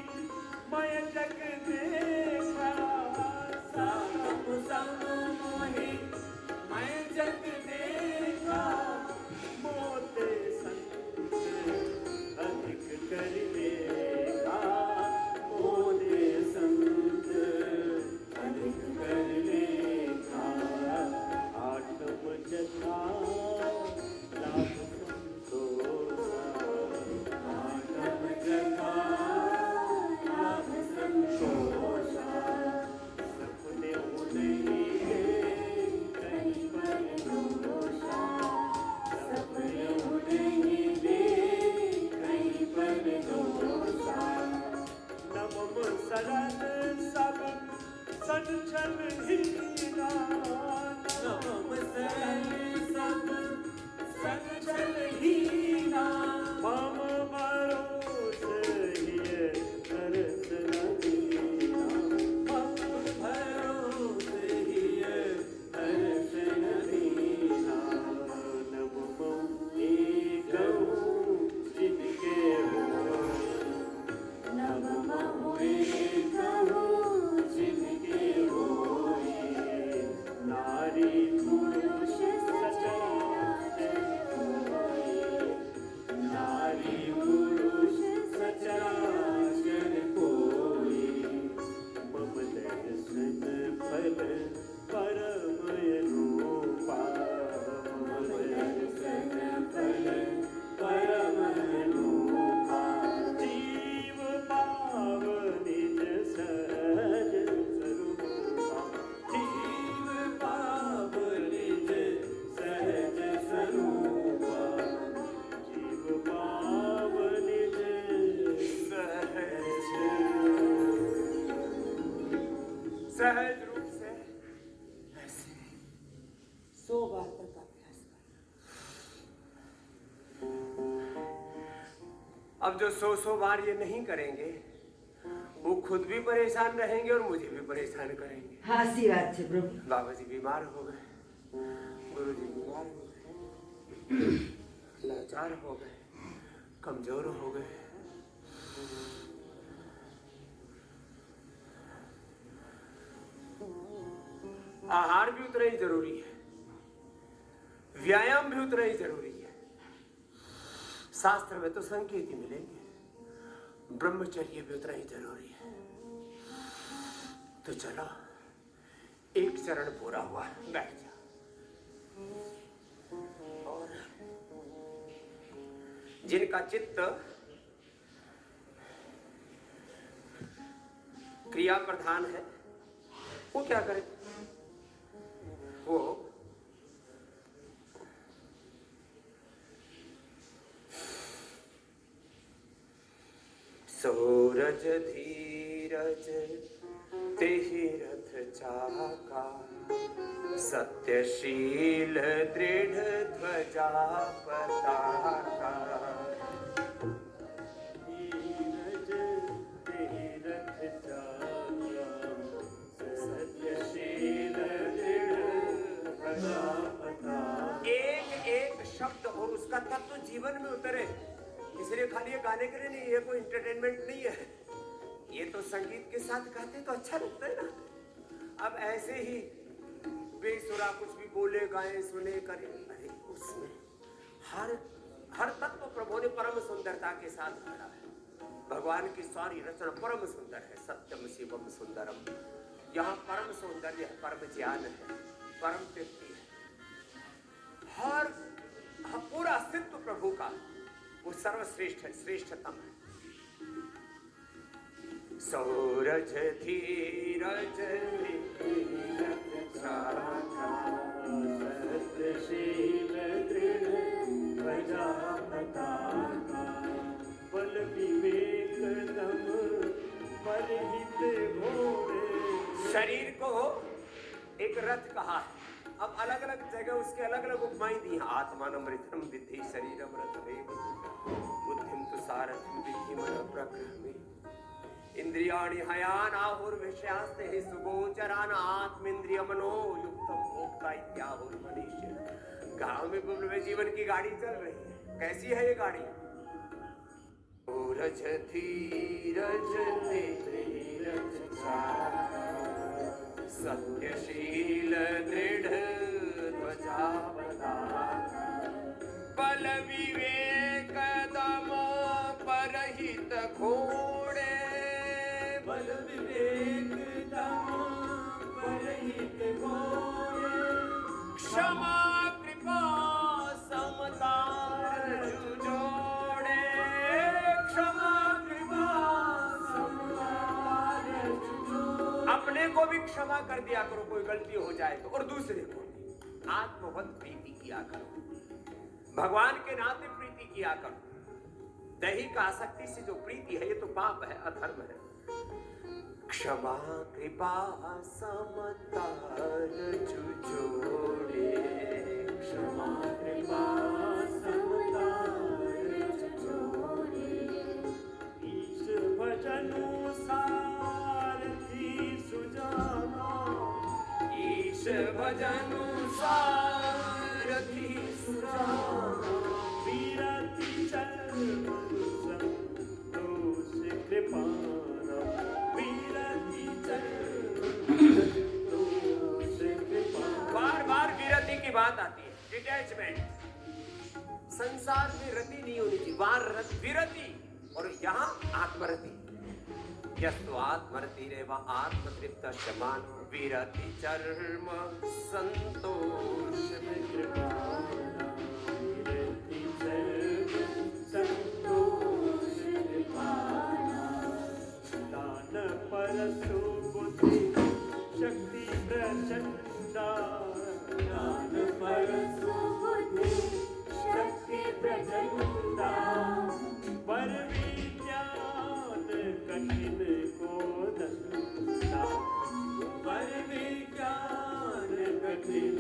मय जग देखा, सातम सम मोहि मय जग देखा। मोते संत अधिक कर लेगा, मोते संत अधिक कर लेगा। आठम जथा लाभ संतोषा, आठम जथा लाभ संतोषा। सपने उन्हीं कहीं पर दोषा, सपने उन्हीं कहीं पर दोषा। नमम शरण सब संचल हीना, नमम शरण सब संचल हीना। मम भरोस हिय दर्शन दीना, मम भरोस हिय दर्शन दीना। नमो एकहु जिनके हो, नमो एकहु जिनके होए। नारी पुरुष सचराचर कोई, नारी पुरुष सचराचर कोई। मम दर्शन फल परम रूपा, मम दर्शन फल परम रूपा। जीव पाव निज सहज स्वरूपा, जीव पाव निज सहज स्वरूपा। जीव पाव निज सहज रूप से ऐसे 100 बार तक अभ्यास कर। अब जो 100 बार ये नहीं करेंगे, वो खुद भी परेशान रहेंगे और मुझे भी परेशान करेंगे। हासी बात है प्रभु। बाबा जी बीमार हो गए, गुरु जी बीमार हो गए, लाचार हो गए, कमजोर हो गए। आहार भी उतना ही जरूरी है, व्यायाम भी उतना ही जरूरी है। शास्त्र में तो संकेत ही मिलेंगे, ब्रह्मचर्य भी उतना ही जरूरी है। तो चलो, एक चरण पूरा हुआ, बैठ जा। और जिनका चित्त क्रिया प्रधान है, वो क्या करे? वो सूरज धीरज तेहि रथ चाका, सत्यशील दृढ़ ध्वजा पताका। धीरज तेहि रथ चाका, सत्यशील दृढ़ ध्वजा पताका। एक एक शब्द और उसका तत्व जीवन में उतरे, इसलिए खाली ये गाने के लिए नहीं, ये कोई एंटरटेनमेंट नहीं है। ये तो संगीत के साथ गाते तो अच्छा लगता है ना। अब ऐसे ही बेसुरा कुछ भी बोले गाए सुने करे, अरे उसमें हर तत्व प्रभु ने परम सुंदरता के साथ भरा है। भगवान की सारी रचना परम सुंदर है। सत्यम शिवम सुंदरम, यहाँ परम सौंदर्य है, परम ज्ञान है, परम तृप्ति है। हर पूरा अस्तित्व प्रभु का वो सर्वश्रेष्ठ है, श्रेष्ठतम है। सूरज धीरज सत्यशील दृढ़ ध्वजा पताका, बल विवेक दम परहित घोड़े। शरीर को एक रथ कहा है। अब अलग अलग जगह उसके अलग अलग उपमाएं दी हैं। आत्मानमृतम विद्धि शरीरम रथमेव, बुद्धिम तु सारथिम विद्धि मन प्रक्रमे, इंद्रियाणि हयान आहुर्विषयास्ते हि सुगोचरान, आत्मेन्द्रिय मनो युक्तम भोक्ता इत्याहुर मनीष्य। गांव में बुबल में जीवन की गाड़ी चल रही है। कैसी है ये गाड़ी? सूरज धीरज तेहि रथ चाका, सत्यशील दृढ़ ध्वजा पताका, बल विवेक दम परहित घोड़े, बल विवेक दम परहित घोड़े, क्षमा कृपा समता जोड़े, क्षमा कृपा समता जोड़े। अपने को भी क्षमा कर दिया करो कोई गलती हो जाए तो, और दूसरे को भी आत्मवत प्रीति किया करो, भगवान के नाते प्रीति किया करो। दैहिक आसक्ति से जो प्रीति है ये तो पाप है, अधर्म है। क्षमा कृपा समता जोड़े, क्षमा कृपा समता जोड़े, ईश भजनु सारथी सुजाना, ईश भजनु सारथी सुजाना, विरति चरण संतोष कृपाना, विरति चरण संतोष कृपाना। बार बार विरति की बात आती है, डिटैचमेंट। संसार में रति नहीं होनी चाहिए, वहां विरति, और यहाँ आत्मरति। यस्तु आत्मरति रेव आत्मतृप्त शमान, विरति चर्म संतोष में कृपाना, विरति चर्म संतोष कृपाना, दान परसु बुद्धि शक्ति प्रचंडा, दान परसु बुद्धि शक्ति प्रचंडा, पर विज्ञान कठिन को दंडा, पर विज्ञान कठिन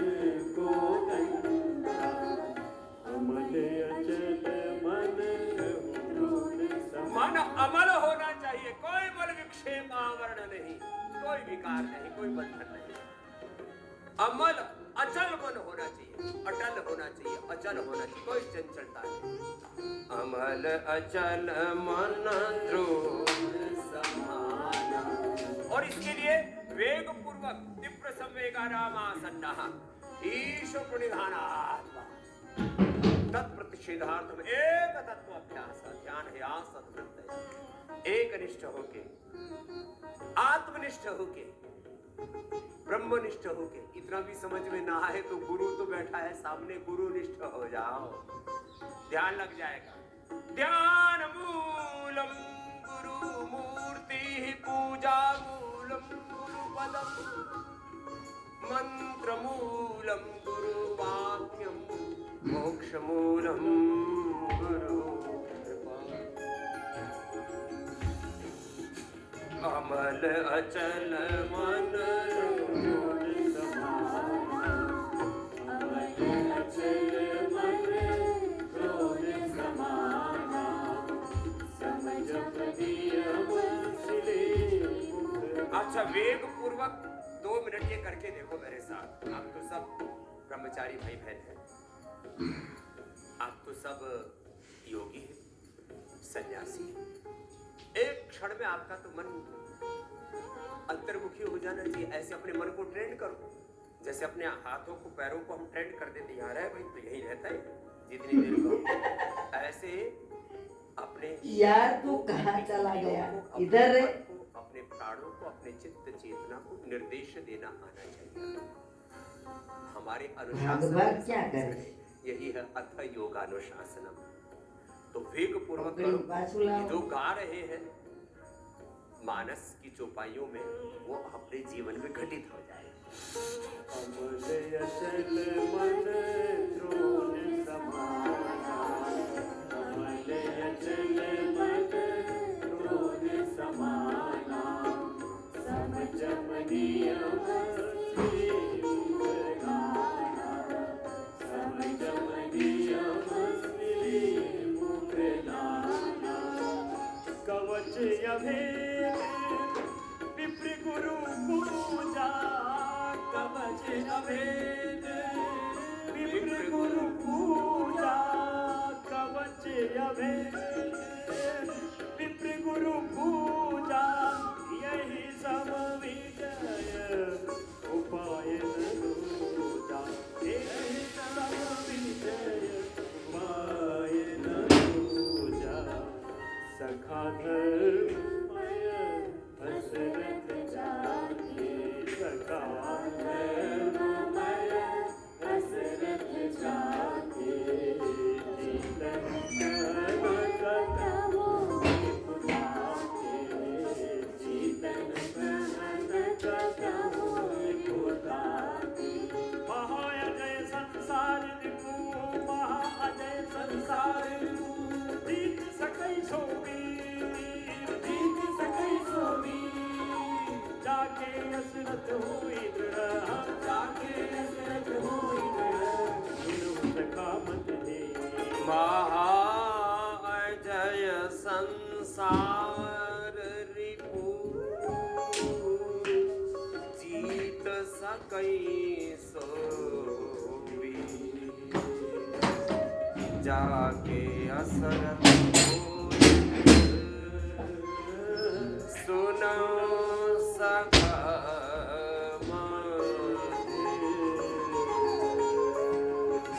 को दंडा, अमल अचल मन मन अमल होना चाहिए, कोई बल विक्षेप आवरण नहीं, कोई विकार नहीं, कोई बंधन नहीं। अमल अचल मन होना चाहिए, अटल होना चाहिए, अचल होना चाहिए, कोई चंचलता नहीं। अमल अचल मन ध्रुव समाना, और इसके लिए वेग पूर्वक तीव्र संवेगारामासन्ना ईश प्रणिधानात्मा तत्प्रतिषेधार्थम एक तत्व अभ्यास, ध्यान है आसत, एक निष्ठ होके, आत्मनिष्ठ होके, ब्रह्मनिष्ठ होके। इतना भी समझ में ना आए तो गुरु तो बैठा है सामने, गुरु निष्ठ हो जाओ, ध्यान लग जाएगा। ध्यान मूलम गुरु मूर्तिः पूजामूलं गुरुपदम् मन्त्रमूलं गुरुवाक्यं मोक्षमूलं गुरुकृपा अमल अचल मन अच्छा वेग पूर्वक 2 मिनट ये करके देखो मेरे साथ। आप तो सब ब्रह्मचारी भाई बहन हैं, आप तो सब योगी हैं, सन्यासी हैं। एक क्षण में आपका तो मन अंतर्मुखी हो जाना चाहिए। ऐसे अपने मन को ट्रेंड करो, जैसे अपने हाथों को पैरों को हम ट्रेंड कर देते, यहाँ रहे भाई तो यही रहता है जितनी देर को। ऐसे अपने यार तू कहाँ चला गया? इधर रे। अपने प्राणों को, अपने चित्त चेतना को निर्देश देना आना चाहिए। हमारे अनुशासन क्या करे? यही है अथ योगानुशासनम। तो वेग पूर्वक करो। जो गा रहे हैं मानस की चौपाइयों में वो अपने जीवन में घटित हो जाए। कवच अभेद विप्र गुरु पूजा, कवच अभेद विप्र गुरु पूजा, कवच अभेद विप्र गुरु पूजा, यही सब विजय उपाय दूजा, यही सब विजय उपाय दूजा। सखा धर्ममय दशरथ जाके, सखा धर्ममय दशरथ जाके, जीतन कनक तमो पुताके, जीतन कनक तमो पुताके। महाअजय संसार रिपु, महाअजय संसार रिपु, जीत सकै सो वीर, जीत सकै सो वीर, जाके दशरथ होई दृढ़, जाके दशरथ होई दृढ़, सुनो सखा मत हे। महाअजय संसार रिपु, जीत सकै सो वीर, जाके असरथ सुनो सखा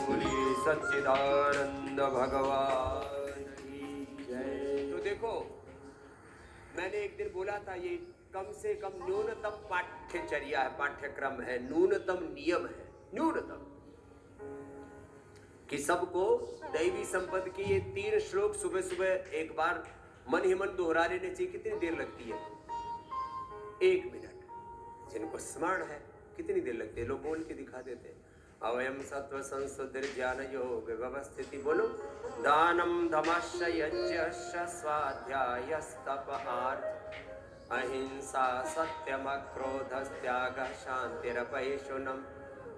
बोलिए सच्चिदानंद भगवान की जय। तो देखो मैंने एक दिन बोला था ये कम से कम न्यूनतम पाठ्यचर्या है, पाठ्यक्रम है, न्यूनतम नियम है, न्यूनतम कि सबको दैवी संपत्ति की ये 3 श्लोक सुबह सुबह एक बार मन ही मन दोहरा लेने चाहिए। कितनी देर लगती है? 1 मिनट। जिनको स्मरण है कितनी देर लगती है? लोग बोल के दिखा देते हैं। अवयम सत्व संसुद्धि ज्ञान योग व्यवस्थिति। बोलो दानम धमश्च यज्ञश्च स्वाध्यायस्तप आर्थ अहिंसा सत्यम क्रोधस्त्यागः शान्तिरपैशुनम्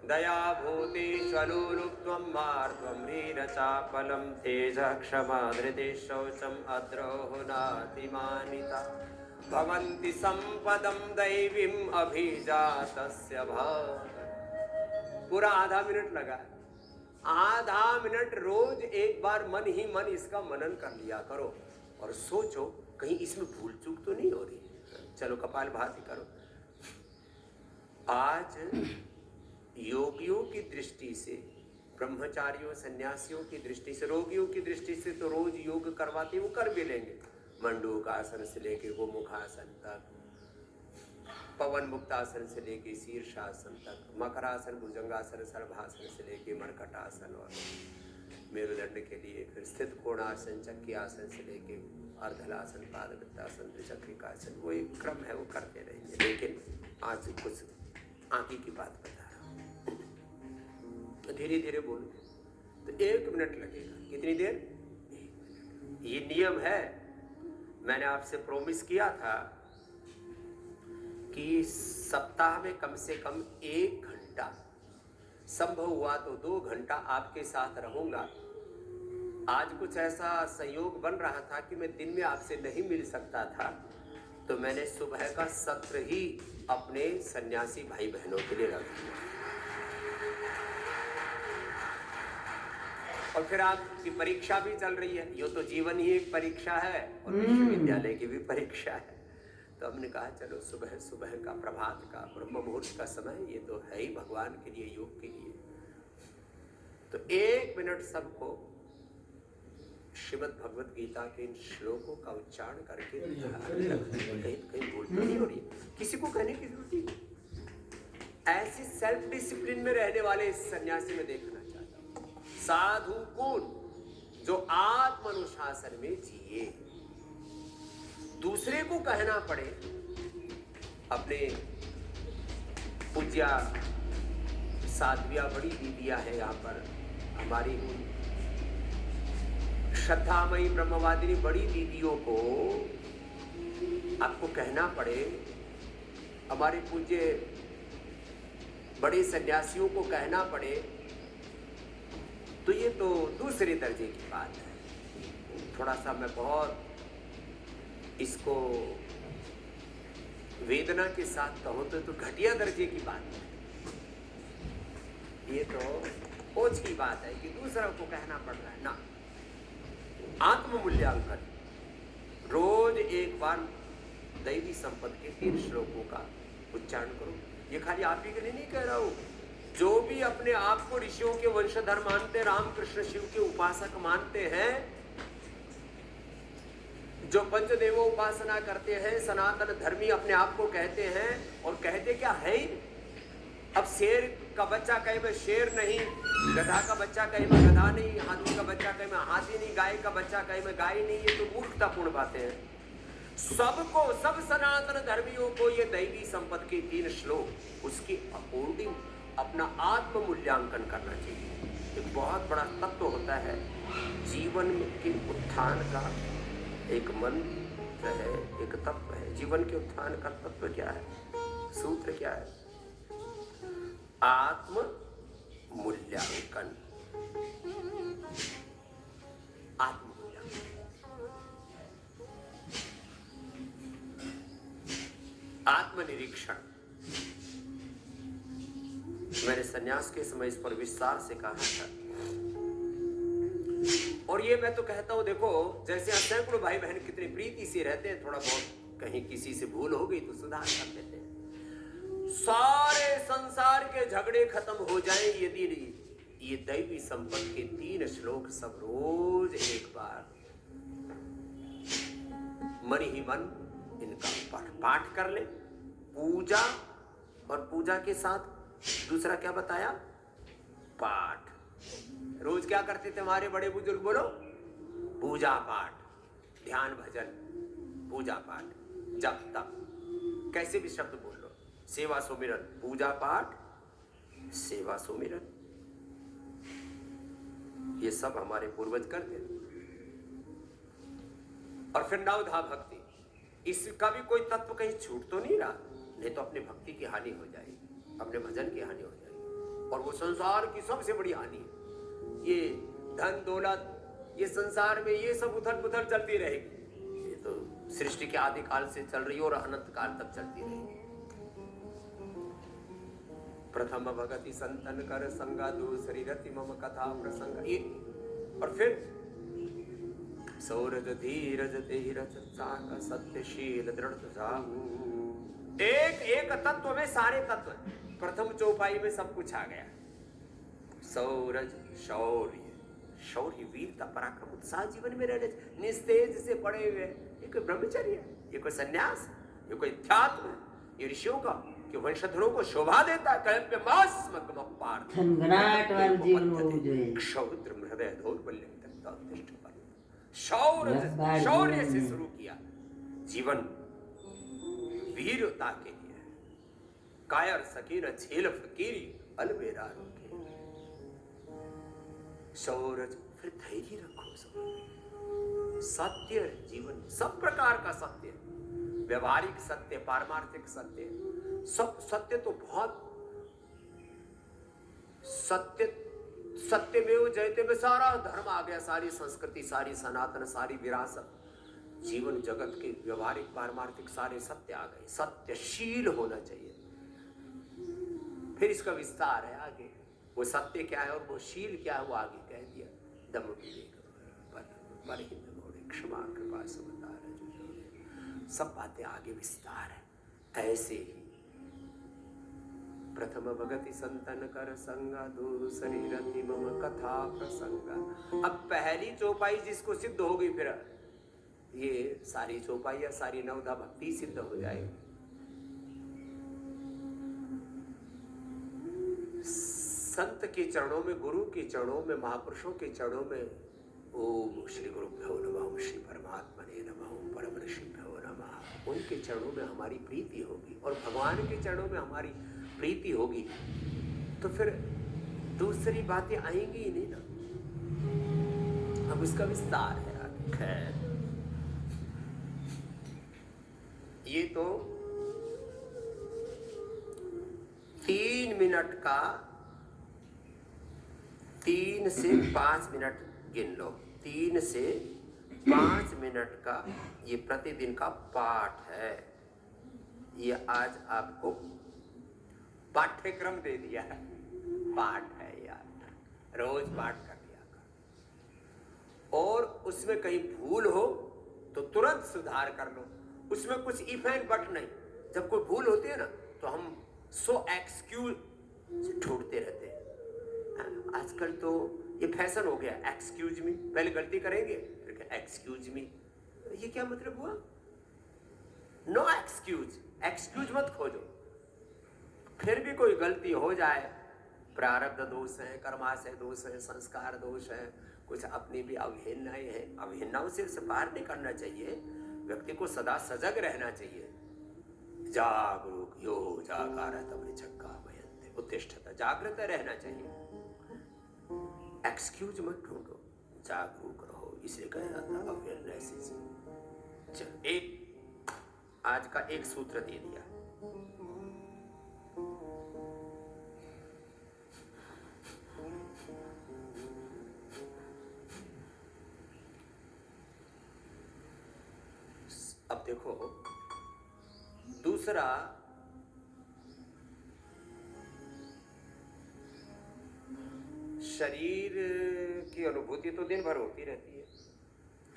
दया भूतेष्वनुरुक्त्वं मार्त्वं ह्रीरचापलं तेजः क्षमा धृतिः शौचम् अद्रोहो नातिमानिता भवन्ति सम्पदं दैवीम् अभिजातस्य भाग। पूरा आधा मिनट लगा। आधा मिनट रोज एक बार मन ही मन इसका मनन कर लिया करो और सोचो कहीं इसमें भूल चूक तो नहीं हो रही। चलो कपालभाति करो। आज योगियों की दृष्टि से, ब्रह्मचारियों सन्यासियों की दृष्टि से, रोगियों की दृष्टि से तो रोज योग करवाते वो कर भी लेंगे। मंडूक आसन से लेके गोमुखासन तक, पवन मुक्तासन से लेके शीर्षासन तक, मकरासन, भुजंगासन, सर्वासन से लेके मरकटासन और मेरुदंड के लिए, फिर स्थित कोणासन, चक्की आसन से लेके अर्धलासन, पादवृत्तासन, त्रिचक्रिकासन, वो एक क्रम है, वो करते रहेंगे। लेकिन आज कुछ आगे की बात बता रहा हूँ, धीरे धीरे बोलो तो 1 मिनट लगेगा। कितनी देर? 1 मिनट। ये नियम है। मैंने आपसे प्रॉमिस किया था कि सप्ताह में कम से कम 1 घंटा, संभव हुआ तो 2 घंटा आपके साथ रहूंगा। आज कुछ ऐसा संयोग बन रहा था कि मैं दिन में आपसे नहीं मिल सकता था, तो मैंने सुबह का सत्र ही अपने सन्यासी भाई बहनों के लिए रख दिया। और फिर आपकी परीक्षा भी चल रही है, यो तो जीवन ही एक परीक्षा है और विश्वविद्यालय की भी परीक्षा है। तो हमने कहा चलो सुबह सुबह का, प्रभात का, ब्रह्म मुहूर्त का समय, ये तो है ही भगवान के लिए, योग के लिए। तो 1 मिनट सबको श्रीमद् भगवत गीता के इन श्लोकों का उच्चारण करके कहीं भूल नहीं हो रही, किसी को कहने की जरूरत नहीं। ऐसी सेल्फ डिसिप्लिन में रहने वाले इस सन्यासी में देखना चाहता हूं। साधु कौन? जो आत्म अनुशासन में जिए, दूसरे को कहना पड़े। अपने पूज्या साध्विया बड़ी दीदिया है यहाँ पर, हमारी श्रद्धामयी ब्रह्मवादिनी बड़ी दीदियों को आपको कहना पड़े, हमारे पूज्य बड़े सन्यासियों को कहना पड़े, तो ये तो दूसरे दर्जे की बात है। थोड़ा सा मैं बहुत इसको वेदना के साथ कहूं तो घटिया दर्जे की बात है। ये तो ओछी बात है कि दूसरा को कहना पड़ रहा है ना। आत्म मूल्यांकन, रोज एक बार दैवी संपत्ति के 3 श्लोकों का उच्चारण करो। ये खाली आप ही के लिए नहीं कह रहा हूं, जो भी अपने आप को ऋषियों के वंशधर मानते, रामकृष्ण शिव के उपासक मानते हैं, जो पंचदेवों उपासना करते हैं, सनातन धर्मी अपने आप को कहते हैं, और कहते क्या है ही। अब शेर का बच्चा कहे मैं शेर नहीं, गधा का बच्चा कहे मैं गधा नहीं, हाथी का बच्चा कहे मैं हाथी नहीं, गाय का बच्चा कहे मैं गाय नहीं, ये तो मूर्खतापूर्ण बातें हैं। सबको, सब सनातन धर्मियों को ये दैवी संपत्ति के 3 श्लोक, उसकी अकॉर्डिंग अपना आत्म मूल्यांकन करना चाहिए। एक बहुत बड़ा तत्व होता है जीवन के उत्थान का, एक मंत्र है, एक तत्व है। जीवन के उत्थान का तत्व क्या है, सूत्र क्या है? आत्म मूल्यांकन। आत्म मूल्यांकन, आत्मनिरीक्षण। मैंने सन्यास के समय इस पर विस्तार से कहा था, और ये मैं तो कहता हूं, देखो जैसे सैकड़ों भाई बहन कितनी प्रीति से रहते हैं, थोड़ा बहुत कहीं किसी से भूल हो गई तो सुधार कर देते हैं। सारे संसार के झगड़े खत्म हो जाएं यदि ये दैवी संपत्ति के 3 श्लोक सब रोज एक बार मन ही मन इनका पाठ कर ले। पूजा, और पूजा के साथ दूसरा क्या बताया? पाठ। रोज क्या करते थे हमारे बड़े बुजुर्ग? बोलो, पूजा पाठ, ध्यान भजन, पूजा पाठ, जप तप, कैसे भी शब्द बोल लो, सेवा सुमिरन, पूजा पाठ, सेवा सुमिरन, ये सब हमारे पूर्वज करते थे। और फिर नवधा भक्ति, इसका भी कोई तत्व कहीं छूट तो नहीं रहा, नहीं तो अपने भक्ति की हानि हो जाएगी, अपने भजन की हानि हो जाएगी, और वो संसार की सबसे बड़ी हानि है। ये धन दौलत, ये संसार में ये सब उथल पुथल चलती रहेगी, ये तो सृष्टि के आदि काल से चल रही है और अनंत काल तक चलती रहेगी। प्रथम भगति संतन कर संगा, दूसरी रति मम कथा प्रसंग, ये, और फिर सौरज धीरज धीरज साक सत्यशील दृढ़। एक एक तत्व में सारे तत्व, प्रथम चौपाई में सब कुछ आ गया। सौरज, शौर्य, शौर्य, वीरता, पराक्रम, उत्साह जीवन में रहने, निस्तेज से पड़े हुए, ये कोई ब्रह्मचर्य, ये कोई सन्यास, ये कोई अध्यात्म, ये ऋषियों का कि वंशधरों को शोभा देता है। कल्प्यमास्मकम पार्थ थनगनाटवाળું જીવન હોવું જોઈએ. क्षौत्र हृदय दौर्बल्यम तथा शौर्य से शुरू किया जीवन वीरता के लिए। कायर सकीना झेल फकीरी अलबेरा रोके शौर्य, फिर धैर्य रखो। सत्य जीवन, सब प्रकार का सत्य, व्यवहारिक सत्य, पारमार्थिक सत्य, सब सत्य तो बहुत सत्य, सत्यमेव जयते में सारा धर्म आ गया, सारी संस्कृति, सारी सनातन, सारी विरासत, जीवन जगत के व्यवहारिक पारमार्थिक सारे सत्य आ गए। सत्यशील होना चाहिए। फिर इसका विस्तार है आगे, वो सत्य क्या है और वो शील क्या है वो आगे कह दिया। दम विवेक पर क्षमा कृपा समझदार है जो सब बातें आगे विस्तार है। ऐसे ही प्रथम भगति संतन कर संगा दूसरी रति मम कथा प्रसंगा। अब पहली चौपाई जिसको सिद्ध होगी फिर ये सारी चौपाई या सारी नवधा भक्ति सिद्ध हो जाएगी। संत के चरणों में, गुरु के चरणों में, महापुरुषों के चरणों में ओम श्री गुरुभ्यो नमः, श्री परमात्मने नमः, परम ऋषिभ्यो नमः, उनके चरणों में हमारी प्रीति होगी और भगवान के चरणों में हमारी प्रीति होगी तो फिर दूसरी बातें आएंगी ही नहीं ना। अब उसका विस्तार है आगे। खैर ये तो 3 मिनट का 3 से 5 मिनट गिन लो। 3 से 5 मिनट का ये प्रतिदिन का पाठ है। ये आज आपको पाठ्यक्रम दे दिया है। पाठ है यार, रोज पाठ कर लिया कर। और उसमें कहीं भूल हो तो तुरंत सुधार कर लो। उसमें कुछ इफ एंड बट नहीं। जब कोई भूल होती है ना तो हम सो एक्सक्यूज ढूंढते रहते हैं। आजकल तो ये फैशन हो गया, एक्सक्यूज मी। पहले गलती करेंगे फिर एक्सक्यूज मी। ये क्या मतलब हुआ? नो एक्सक्यूज, एक्सक्यूज मत खोजो। फिर भी कोई गलती हो जाए, प्रारब्ध दोष है, कर्माशय दोष है, संस्कार दोष है, कुछ अपनी भी अवहेलनाएं हैं, अवहेलनाओं से बाहर नहीं करना चाहिए। व्यक्ति को सदा सजग रहना चाहिए। जागरूक यो जागरत मयन्ते उत्तिष्ठत, जागृत रहना चाहिए। एक्सक्यूज मत ढूंढो, जागरूक रहो। इसे कहा जाता है अवेयरनेस। चल एक आज का एक सूत्र दे दिया। अब देखो दूसरा, शरीर की अनुभूति तो दिन भर होती रहती है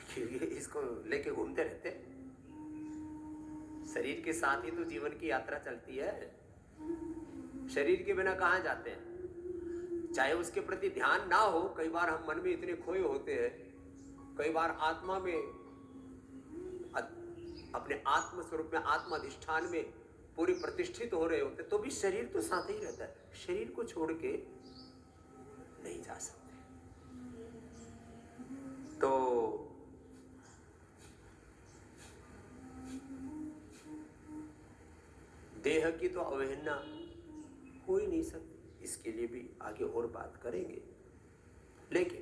क्योंकि इसको लेके घूमते रहते हैं। शरीर के साथ ही तो जीवन की यात्रा चलती है। शरीर के बिना कहाँ जाते हैं? चाहे उसके प्रति ध्यान ना हो, कई बार हम मन में इतने खोए होते हैं, कई बार आत्मा में, अपने आत्म स्वरूप में, आत्म अधिष्ठान में पूरी प्रतिष्ठित हो रहे होते, तो भी शरीर तो साथ ही रहता है। शरीर को छोड़ के नहीं जा सकते। तो देह की तो अवहेलना हो ही नहीं सकती। इसके लिए भी आगे और बात करेंगे। लेकिन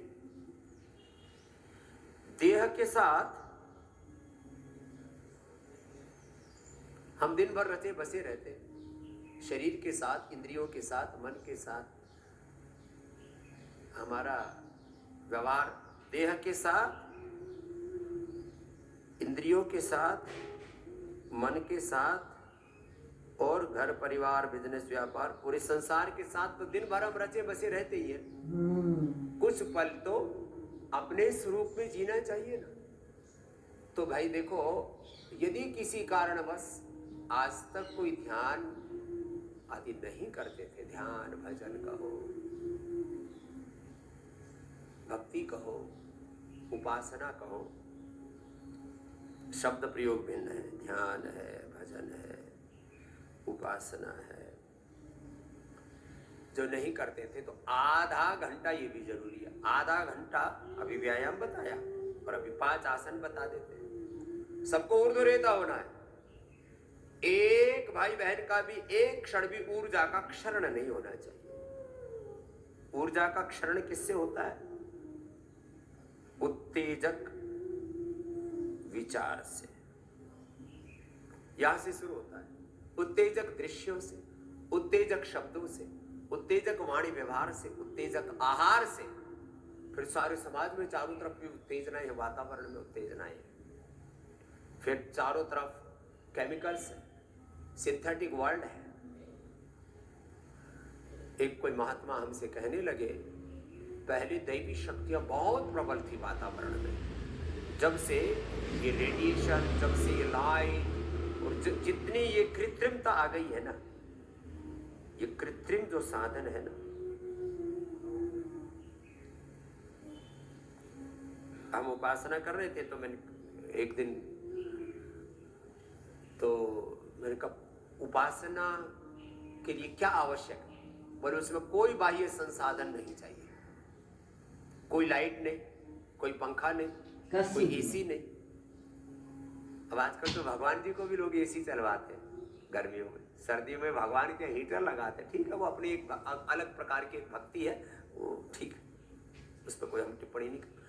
देह के साथ हम दिन भर रचे बसे रहते हैं। शरीर के साथ, इंद्रियों के साथ, मन के साथ हमारा व्यवहार देह के साथ, इंद्रियों के साथ, मन के साथ और घर परिवार, बिजनेस, व्यापार, पूरे संसार के साथ तो दिन भर हम रचे बसे रहते ही हैं। कुछ पल तो अपने स्वरूप में जीना चाहिए ना। तो भाई देखो, यदि किसी कारणवश आज तक कोई ध्यान आदि नहीं करते थे, ध्यान भजन कहो, भक्ति कहो, उपासना कहो, शब्द प्रयोग भिन्न है, ध्यान है, भजन है, उपासना है। जो नहीं करते थे तो आधा घंटा, ये भी जरूरी है, आधा घंटा अभी व्यायाम बताया और अभी 5 आसन बता देते हैं। सबको ऊर्ध्वरेता होना है। एक भाई बहन का भी एक क्षण भी ऊर्जा का क्षरण नहीं होना चाहिए। ऊर्जा का क्षरण किससे होता है? उत्तेजक विचार से। यहां से शुरू होता है। उत्तेजक दृश्यों से, उत्तेजक शब्दों से, उत्तेजक वाणी व्यवहार से, उत्तेजक आहार से, फिर सारे समाज में चारों तरफ भी उत्तेजनाएं है, वातावरण में उत्तेजनाएं है, फिर चारों तरफ केमिकल्स है, सिंथेटिक वर्ल्ड है। एक कोई महात्मा हमसे कहने लगे, पहले दैवी शक्तियां बहुत प्रबल थी वातावरण में, जब से ये रेडिएशन, जब से ये लाइट और जितनी ये कृत्रिमता आ गई है ना, ये कृत्रिम जो साधन है ना, हम उपासना कर रहे थे तो मैंने एक दिन तो मैंने कहा उपासना के लिए क्या आवश्यक है? बोले उसमें कोई बाह्य संसाधन नहीं चाहिए, कोई लाइट नहीं, कोई पंखा नहीं, कोई एसी नहीं। अब आजकल तो भगवान जी को भी लोग एसी चलवाते हैं गर्मियों में, सर्दियों में भगवान के हीटर लगाते हैं। ठीक है, वो अपनी एक अलग प्रकार की भक्ति है, वो ठीक है, उस पर कोई हम टिप्पणी नहीं कर।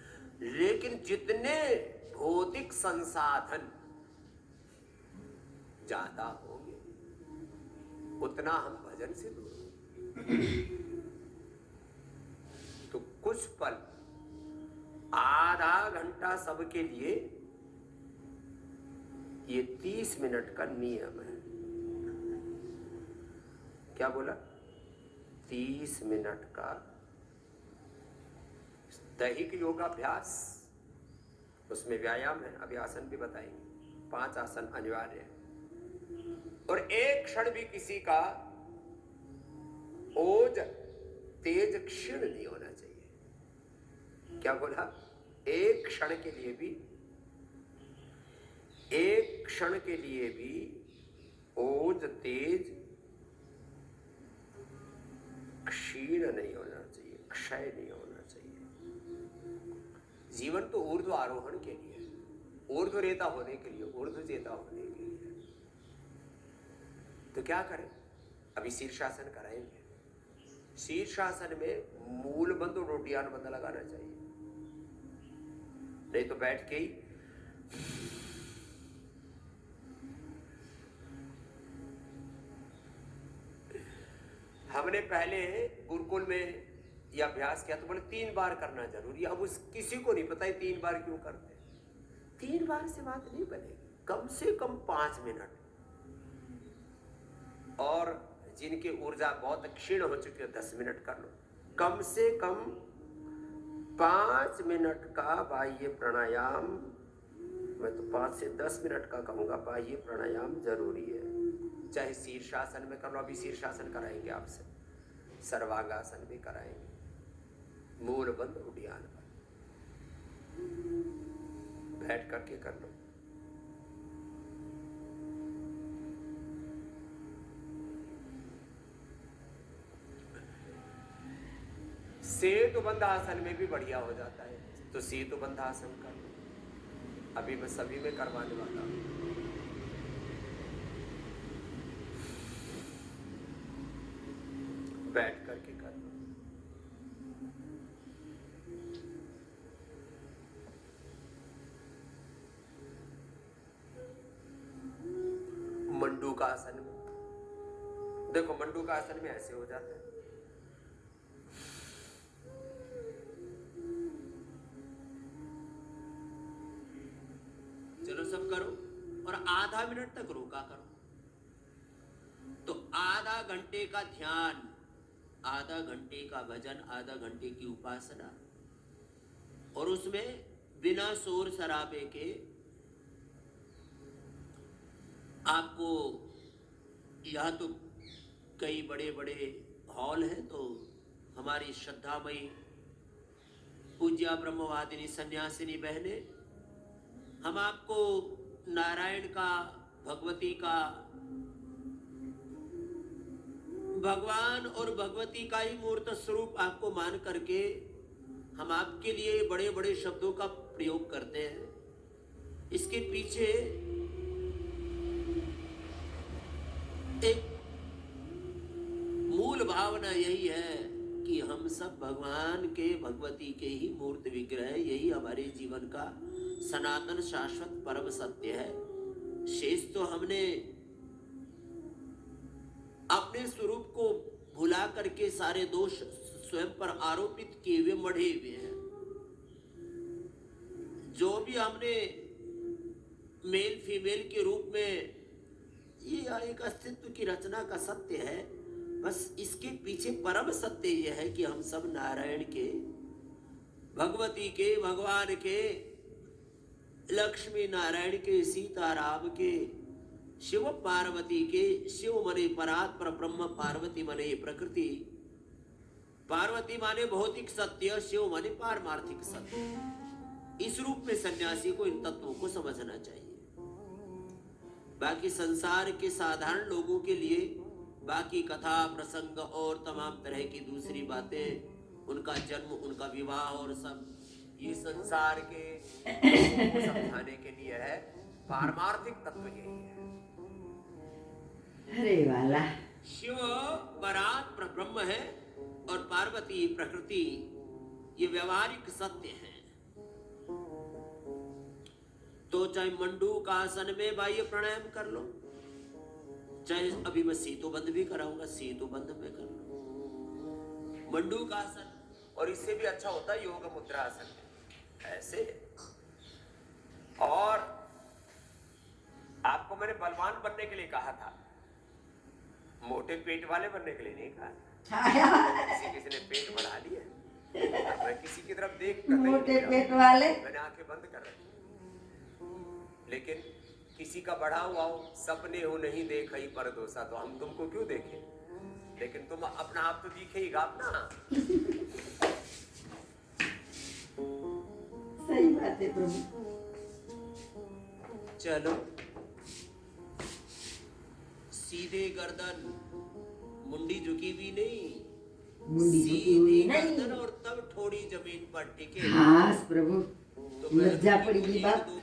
लेकिन जितने भौतिक संसाधन ज्यादा होंगे उतना हम भजन से दूर होंगे। तो कुछ पल, आधा घंटा सबके लिए, ये 30 मिनट का नियम है। क्या बोला? 30 मिनट का दैहिक योगाभ्यास, उसमें व्यायाम है, अभी आसन भी बताएंगे। 5 आसन अनिवार्य है। और एक क्षण भी किसी का ओज तेज क्षीण नहीं होना चाहिए। क्या बोला? एक क्षण के लिए भी, एक क्षण के लिए भी ओज तेज क्षीण नहीं होना चाहिए, क्षय नहीं होना चाहिए। जीवन तो ऊर्ध्व आरोहण के लिए, ऊर्ध्व रेता होने के लिए, ऊर्ध्व चेता होने के लिए। तो क्या करें? अभी शीर्षासन कराएंगे। शीर्षासन में मूल बंद और रोटियान बंद लगाना चाहिए, नहीं तो बैठ के ही हमने पहले गुरुकुल में यह अभ्यास किया तो बोले 3 बार करना जरूरी। अब उस किसी को नहीं पता है 3 बार क्यों करते। 3 बार से बात नहीं बनेगी, कम से कम 5 मिनट। और जिनकी ऊर्जा बहुत क्षीण हो चुकी है 10 मिनट कर लो। कम से कम 5 मिनट का बाह्य प्राणायाम, मैं तो 5 से 10 मिनट का कहूंगा, बाह्य प्राणायाम जरूरी है। चाहे शीर्षासन में कर लो, अभी शीर्षासन कराएंगे आपसे, सर्वांगासन भी कराएंगे, मूल बंद उड्डयन बैठ करके कर लो। सेतु बंधासन में भी बढ़िया हो जाता है, तो सेतु बंधासन कर लो। अभी मैं सभी में करवाने वाला हूं। बैठ करके कर लो। मंडूका आसन में देखो, मंडूका आसन में ऐसे हो जाता है। चलो सब करो और आधा मिनट तक रोका करो। तो आधा घंटे का ध्यान, आधा घंटे का भजन, आधा घंटे की उपासना, और उसमें बिना शोर शराबे के आपको, यह तो कई बड़े बड़े हॉल हैं, तो हमारी श्रद्धामयी पूज्या ब्रह्मवादिनी सन्यासिनी बहने, हम आपको नारायण का, भगवती का भगवान और भगवती का ही मूर्त स्वरूप आपको मान करके हम आपके लिए बड़े बड़े शब्दों का प्रयोग करते हैं। इसके पीछे एक मूल भावना यही है कि हम सब भगवान के भगवती के ही मूर्त विग्रह है। यही हमारे जीवन का सनातन शाश्वत परम सत्य है। शेष तो हमने अपने स्वरूप को भुला करके सारे दोष स्वयं पर आरोपित किए हुए मढ़े हुए हैं। जो भी हमने मेल फीमेल के रूप में ये एक अस्तित्व की रचना का सत्य है, बस इसके पीछे परम सत्य यह है कि हम सब नारायण के, भगवती के, भगवान के, लक्ष्मी नारायण के, सीताराम के, शिव पार्वती के, शिव मने परात्पर ब्रह्म, पार्वती मने प्रकृति, पार्वती माने भौतिक सत्य, शिव माने पारमार्थिक सत्य। इस रूप में सन्यासी को इन तत्वों को समझना चाहिए। बाकी संसार के साधारण लोगों के लिए बाकी कथा प्रसंग और तमाम तरह की दूसरी बातें, उनका जन्म, उनका विवाह और सब ये संसार के लोगों को समझाने के लिए है। पारमार्थिक तत्व यही है। अरे वाला शिव परात्पर ब्रह्म है और पार्वती प्रकृति, ये व्यवहारिक सत्य है। तो चाहे मंडूक आसन में बाह्य प्राणायाम कर लो, चाहे अभी मैं सेतुबंध भी कराऊंगा, सेतुबंध में कर लो मंडूक आसन, और इससे भी अच्छा होता है योग मुद्रा आसन ऐसे। और आपको मैंने बलवान बनने के लिए कहा था, मोटे पेट वाले बनने के लिए नहीं कहा। किसी ने पेट बढ़ा लिया, मैं किसी की तरफ देख कर मोटे पेट वाले, मैंने आंखें बंद कर रखी। लेकिन किसी का बढ़ा हुआ हो, सपने हो नहीं देख ही पर दोसा, तो हम तुमको क्यों देखें? लेकिन तुम अपना आप तो दिखे ही गा ना। सही बात है प्रभु। चलो सीधे गर्दन, मुंडी झुकी भी नहीं, मुंडी झुकी हुई सीधी नहीं। गर्दन और तब थोड़ी जमीन पर टिके। हाँ प्रभु, तो मैं लज्जा पड़ेगी एक बात। दो